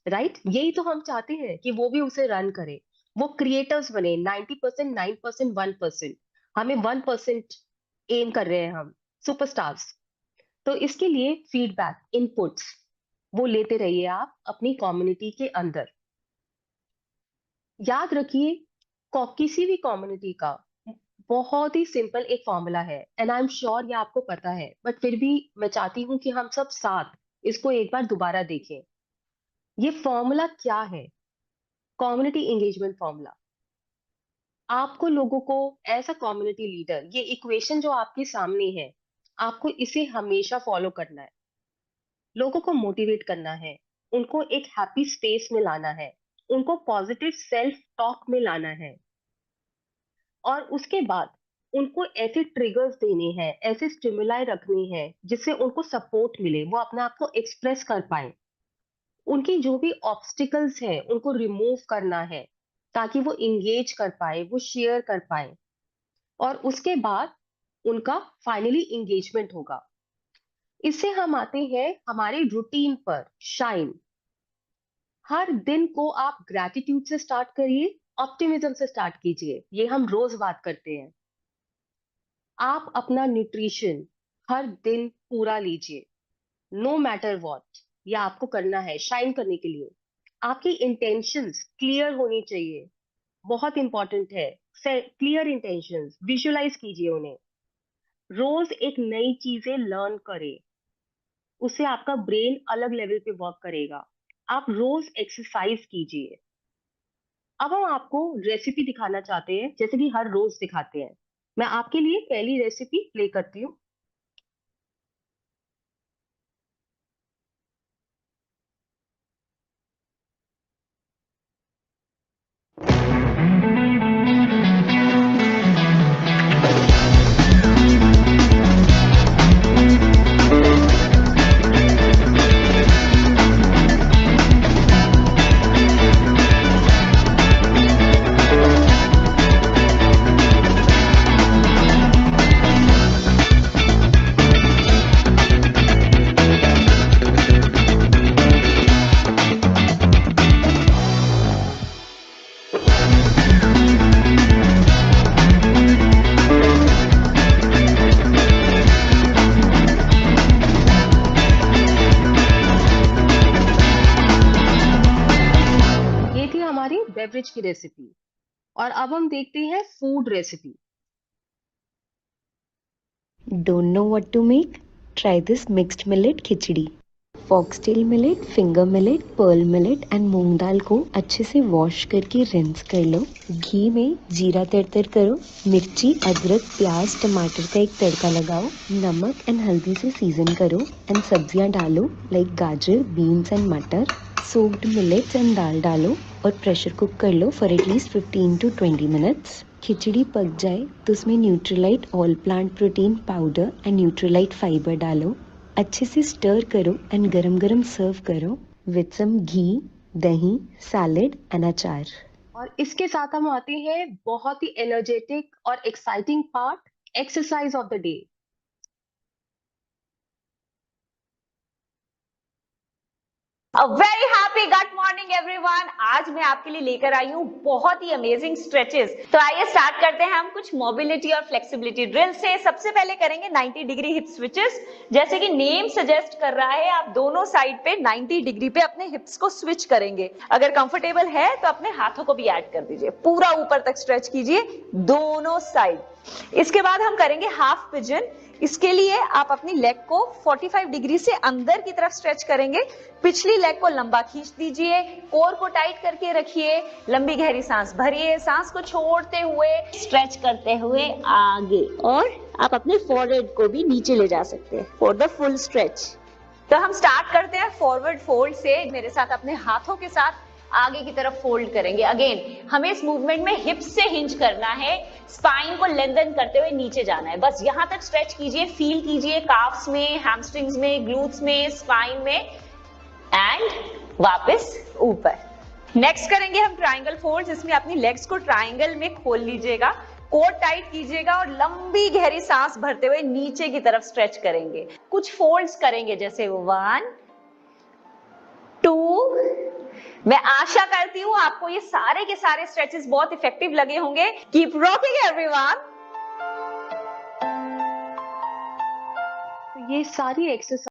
राइट? यही तो हम चाहते हैं कि वो भी उसे रन करे, वो क्रिएटर्स बने। 90%, 9%, 1%, हमें 1% एम कर रहे हैं हम, सुपरस्टार्स। तो इसके लिए फीडबैक इनपुट्स वो लेते रहिए आप अपनी कम्युनिटी के अंदर। याद रखिए, किसी भी कम्युनिटी का बहुत ही सिंपल एक फॉर्मूला है, एंड आई एम श्योर ये आपको पता है, बट फिर भी मैं चाहती हूँ कि हम सब साथ इसको एक बार दोबारा देखें। ये फॉर्मूला क्या है? Community engagement formula. आपको लोगों को एज अ कम्युनिटी लीडर, ये इक्वेशन जो आपके सामने है, आपको इसे हमेशा फॉलो करना है। लोगों को मोटिवेट करना है, उनको एक हैप्पी स्पेस में लाना है, उनको पॉजिटिव सेल्फ टॉक में लाना है, और उसके बाद उनको ऐसे ट्रिगर्स देने हैं, ऐसे स्टिमुलाई रखने हैं जिससे उनको सपोर्ट मिले, वो अपने आप को एक्सप्रेस कर पाए। उनकी जो भी ऑब्स्टिकल्स हैं उनको रिमूव करना है ताकि वो इंगेज कर पाए, वो शेयर कर पाए, और उसके बाद उनका फाइनली इंगेजमेंट होगा। इससे हम आते हैं हमारे रूटीन पर, शाइन। हर दिन को आप ग्रैटिट्यूड से स्टार्ट करिए, ऑप्टिमिज्म से स्टार्ट कीजिए, ये हम रोज बात करते हैं। आप अपना न्यूट्रिशन हर दिन पूरा लीजिए, नो मैटर व्हाट, ये आपको करना है शाइन करने के लिए। आपकी इंटेंशंस क्लियर होनी चाहिए, बहुत इंपॉर्टेंट है। क्लियर इंटेंशंस विजुलाइज कीजिए उन्हें। रोज एक नई चीजें लर्न करें, उससे आपका ब्रेन अलग लेवल पे वर्क करेगा। आप रोज एक्सरसाइज कीजिए। अब हम आपको रेसिपी दिखाना चाहते हैं, जैसे कि हर रोज दिखाते हैं। मैं आपके लिए पहली रेसिपी प्ले करती हूँ। ये थी हमारी बेवरेज की रेसिपी, और अब हम देखते हैं food recipe. Don't know what to make? Try this mixed millet khichdi. Foxtail millet, finger millet, pearl millet and मूंग दाल को अच्छे से वॉश करके रिंस कर लो। घी में जीरा तड़तर करो, मिर्ची, अदरक, प्याज, टमाटर का एक तड़का लगाओ, नमक एंड हल्दी से सीजन करो एंड सब्जियां डालो लाइक गाजर, बीन्स एंड मटर। सोक्ड मिलेट्स एंड दाल डालो और प्रेशर कुक कर लो फॉर एटलीस्ट 15 to 20 मिनट्स। खिचड़ी पक जाए तो उसमें Nutrilite all plant protein powder and Nutrilite fibre डालो, अच्छे से स्टर करो एंड गरम गरम सर्व करो विद सम घी, दही, सैलेड एंड अचार। और इसके साथ हम आते हैं बहुत ही एनर्जेटिक और exciting part, exercise of the day. Very happy good morning everyone. आज मैं आपके लिए लेकर आई हूँ बहुत ही अमेजिंग स्ट्रेचेस। तो आइए स्टार्ट करते हैं हम कुछ मोबिलिटी और फ्लेक्सिबिलिटी ड्रिल से। सबसे पहले करेंगे 90 डिग्री हिप स्विचेस। जैसे कि नेम सजेस्ट कर रहा है, आप दोनों साइड पे 90 डिग्री पे अपने हिप्स को स्विच करेंगे। अगर कंफर्टेबल है तो अपने हाथों को भी ऐड कर दीजिए, पूरा ऊपर तक स्ट्रेच कीजिए दोनों साइड। इसके बाद हम करेंगे हाफ पिजन। इसके लिए आप अपनी लेग को 45 डिग्री से अंदर की तरफ स्ट्रेच करेंगे। पिछली लेग को लंबा खींच दीजिए, कोर को टाइट करके रखिए, लंबी गहरी सांस भरिए, सांस को छोड़ते हुए स्ट्रेच करते हुए आगे, और आप अपने फॉरहेड को भी नीचे ले जा सकते हैं फॉर द फुल स्ट्रेच। तो हम स्टार्ट करते हैं फॉरवर्ड फोल्ड से। मेरे साथ अपने हाथों के साथ आगे की तरफ फोल्ड करेंगे। अगेन हमें इस मूवमेंट में हिप्स से हिंज करना है, स्पाइन को लेंथन करते हुए नीचे जाना है। बस यहां तक स्ट्रेच कीजिए, फील कीजिए काफ्स में, हैमस्ट्रिंग्स में, ग्लूट्स में, स्पाइन में, एंड वापस ऊपर। नेक्स्ट करेंगे हम ट्रायंगल फोल्ड्स। इसमें अपनी लेग्स को ट्रायंगल में खोल लीजिएगा, कोर टाइट कीजिएगा और लंबी गहरी सांस भरते हुए नीचे की तरफ स्ट्रेच करेंगे। कुछ फोल्ड्स करेंगे जैसे 1 2। मैं आशा करती हूँ आपको ये सारे के सारे स्ट्रेचेस बहुत इफेक्टिव लगे होंगे। Keep rocking everyone. तो ये सारी एक्सरसाइज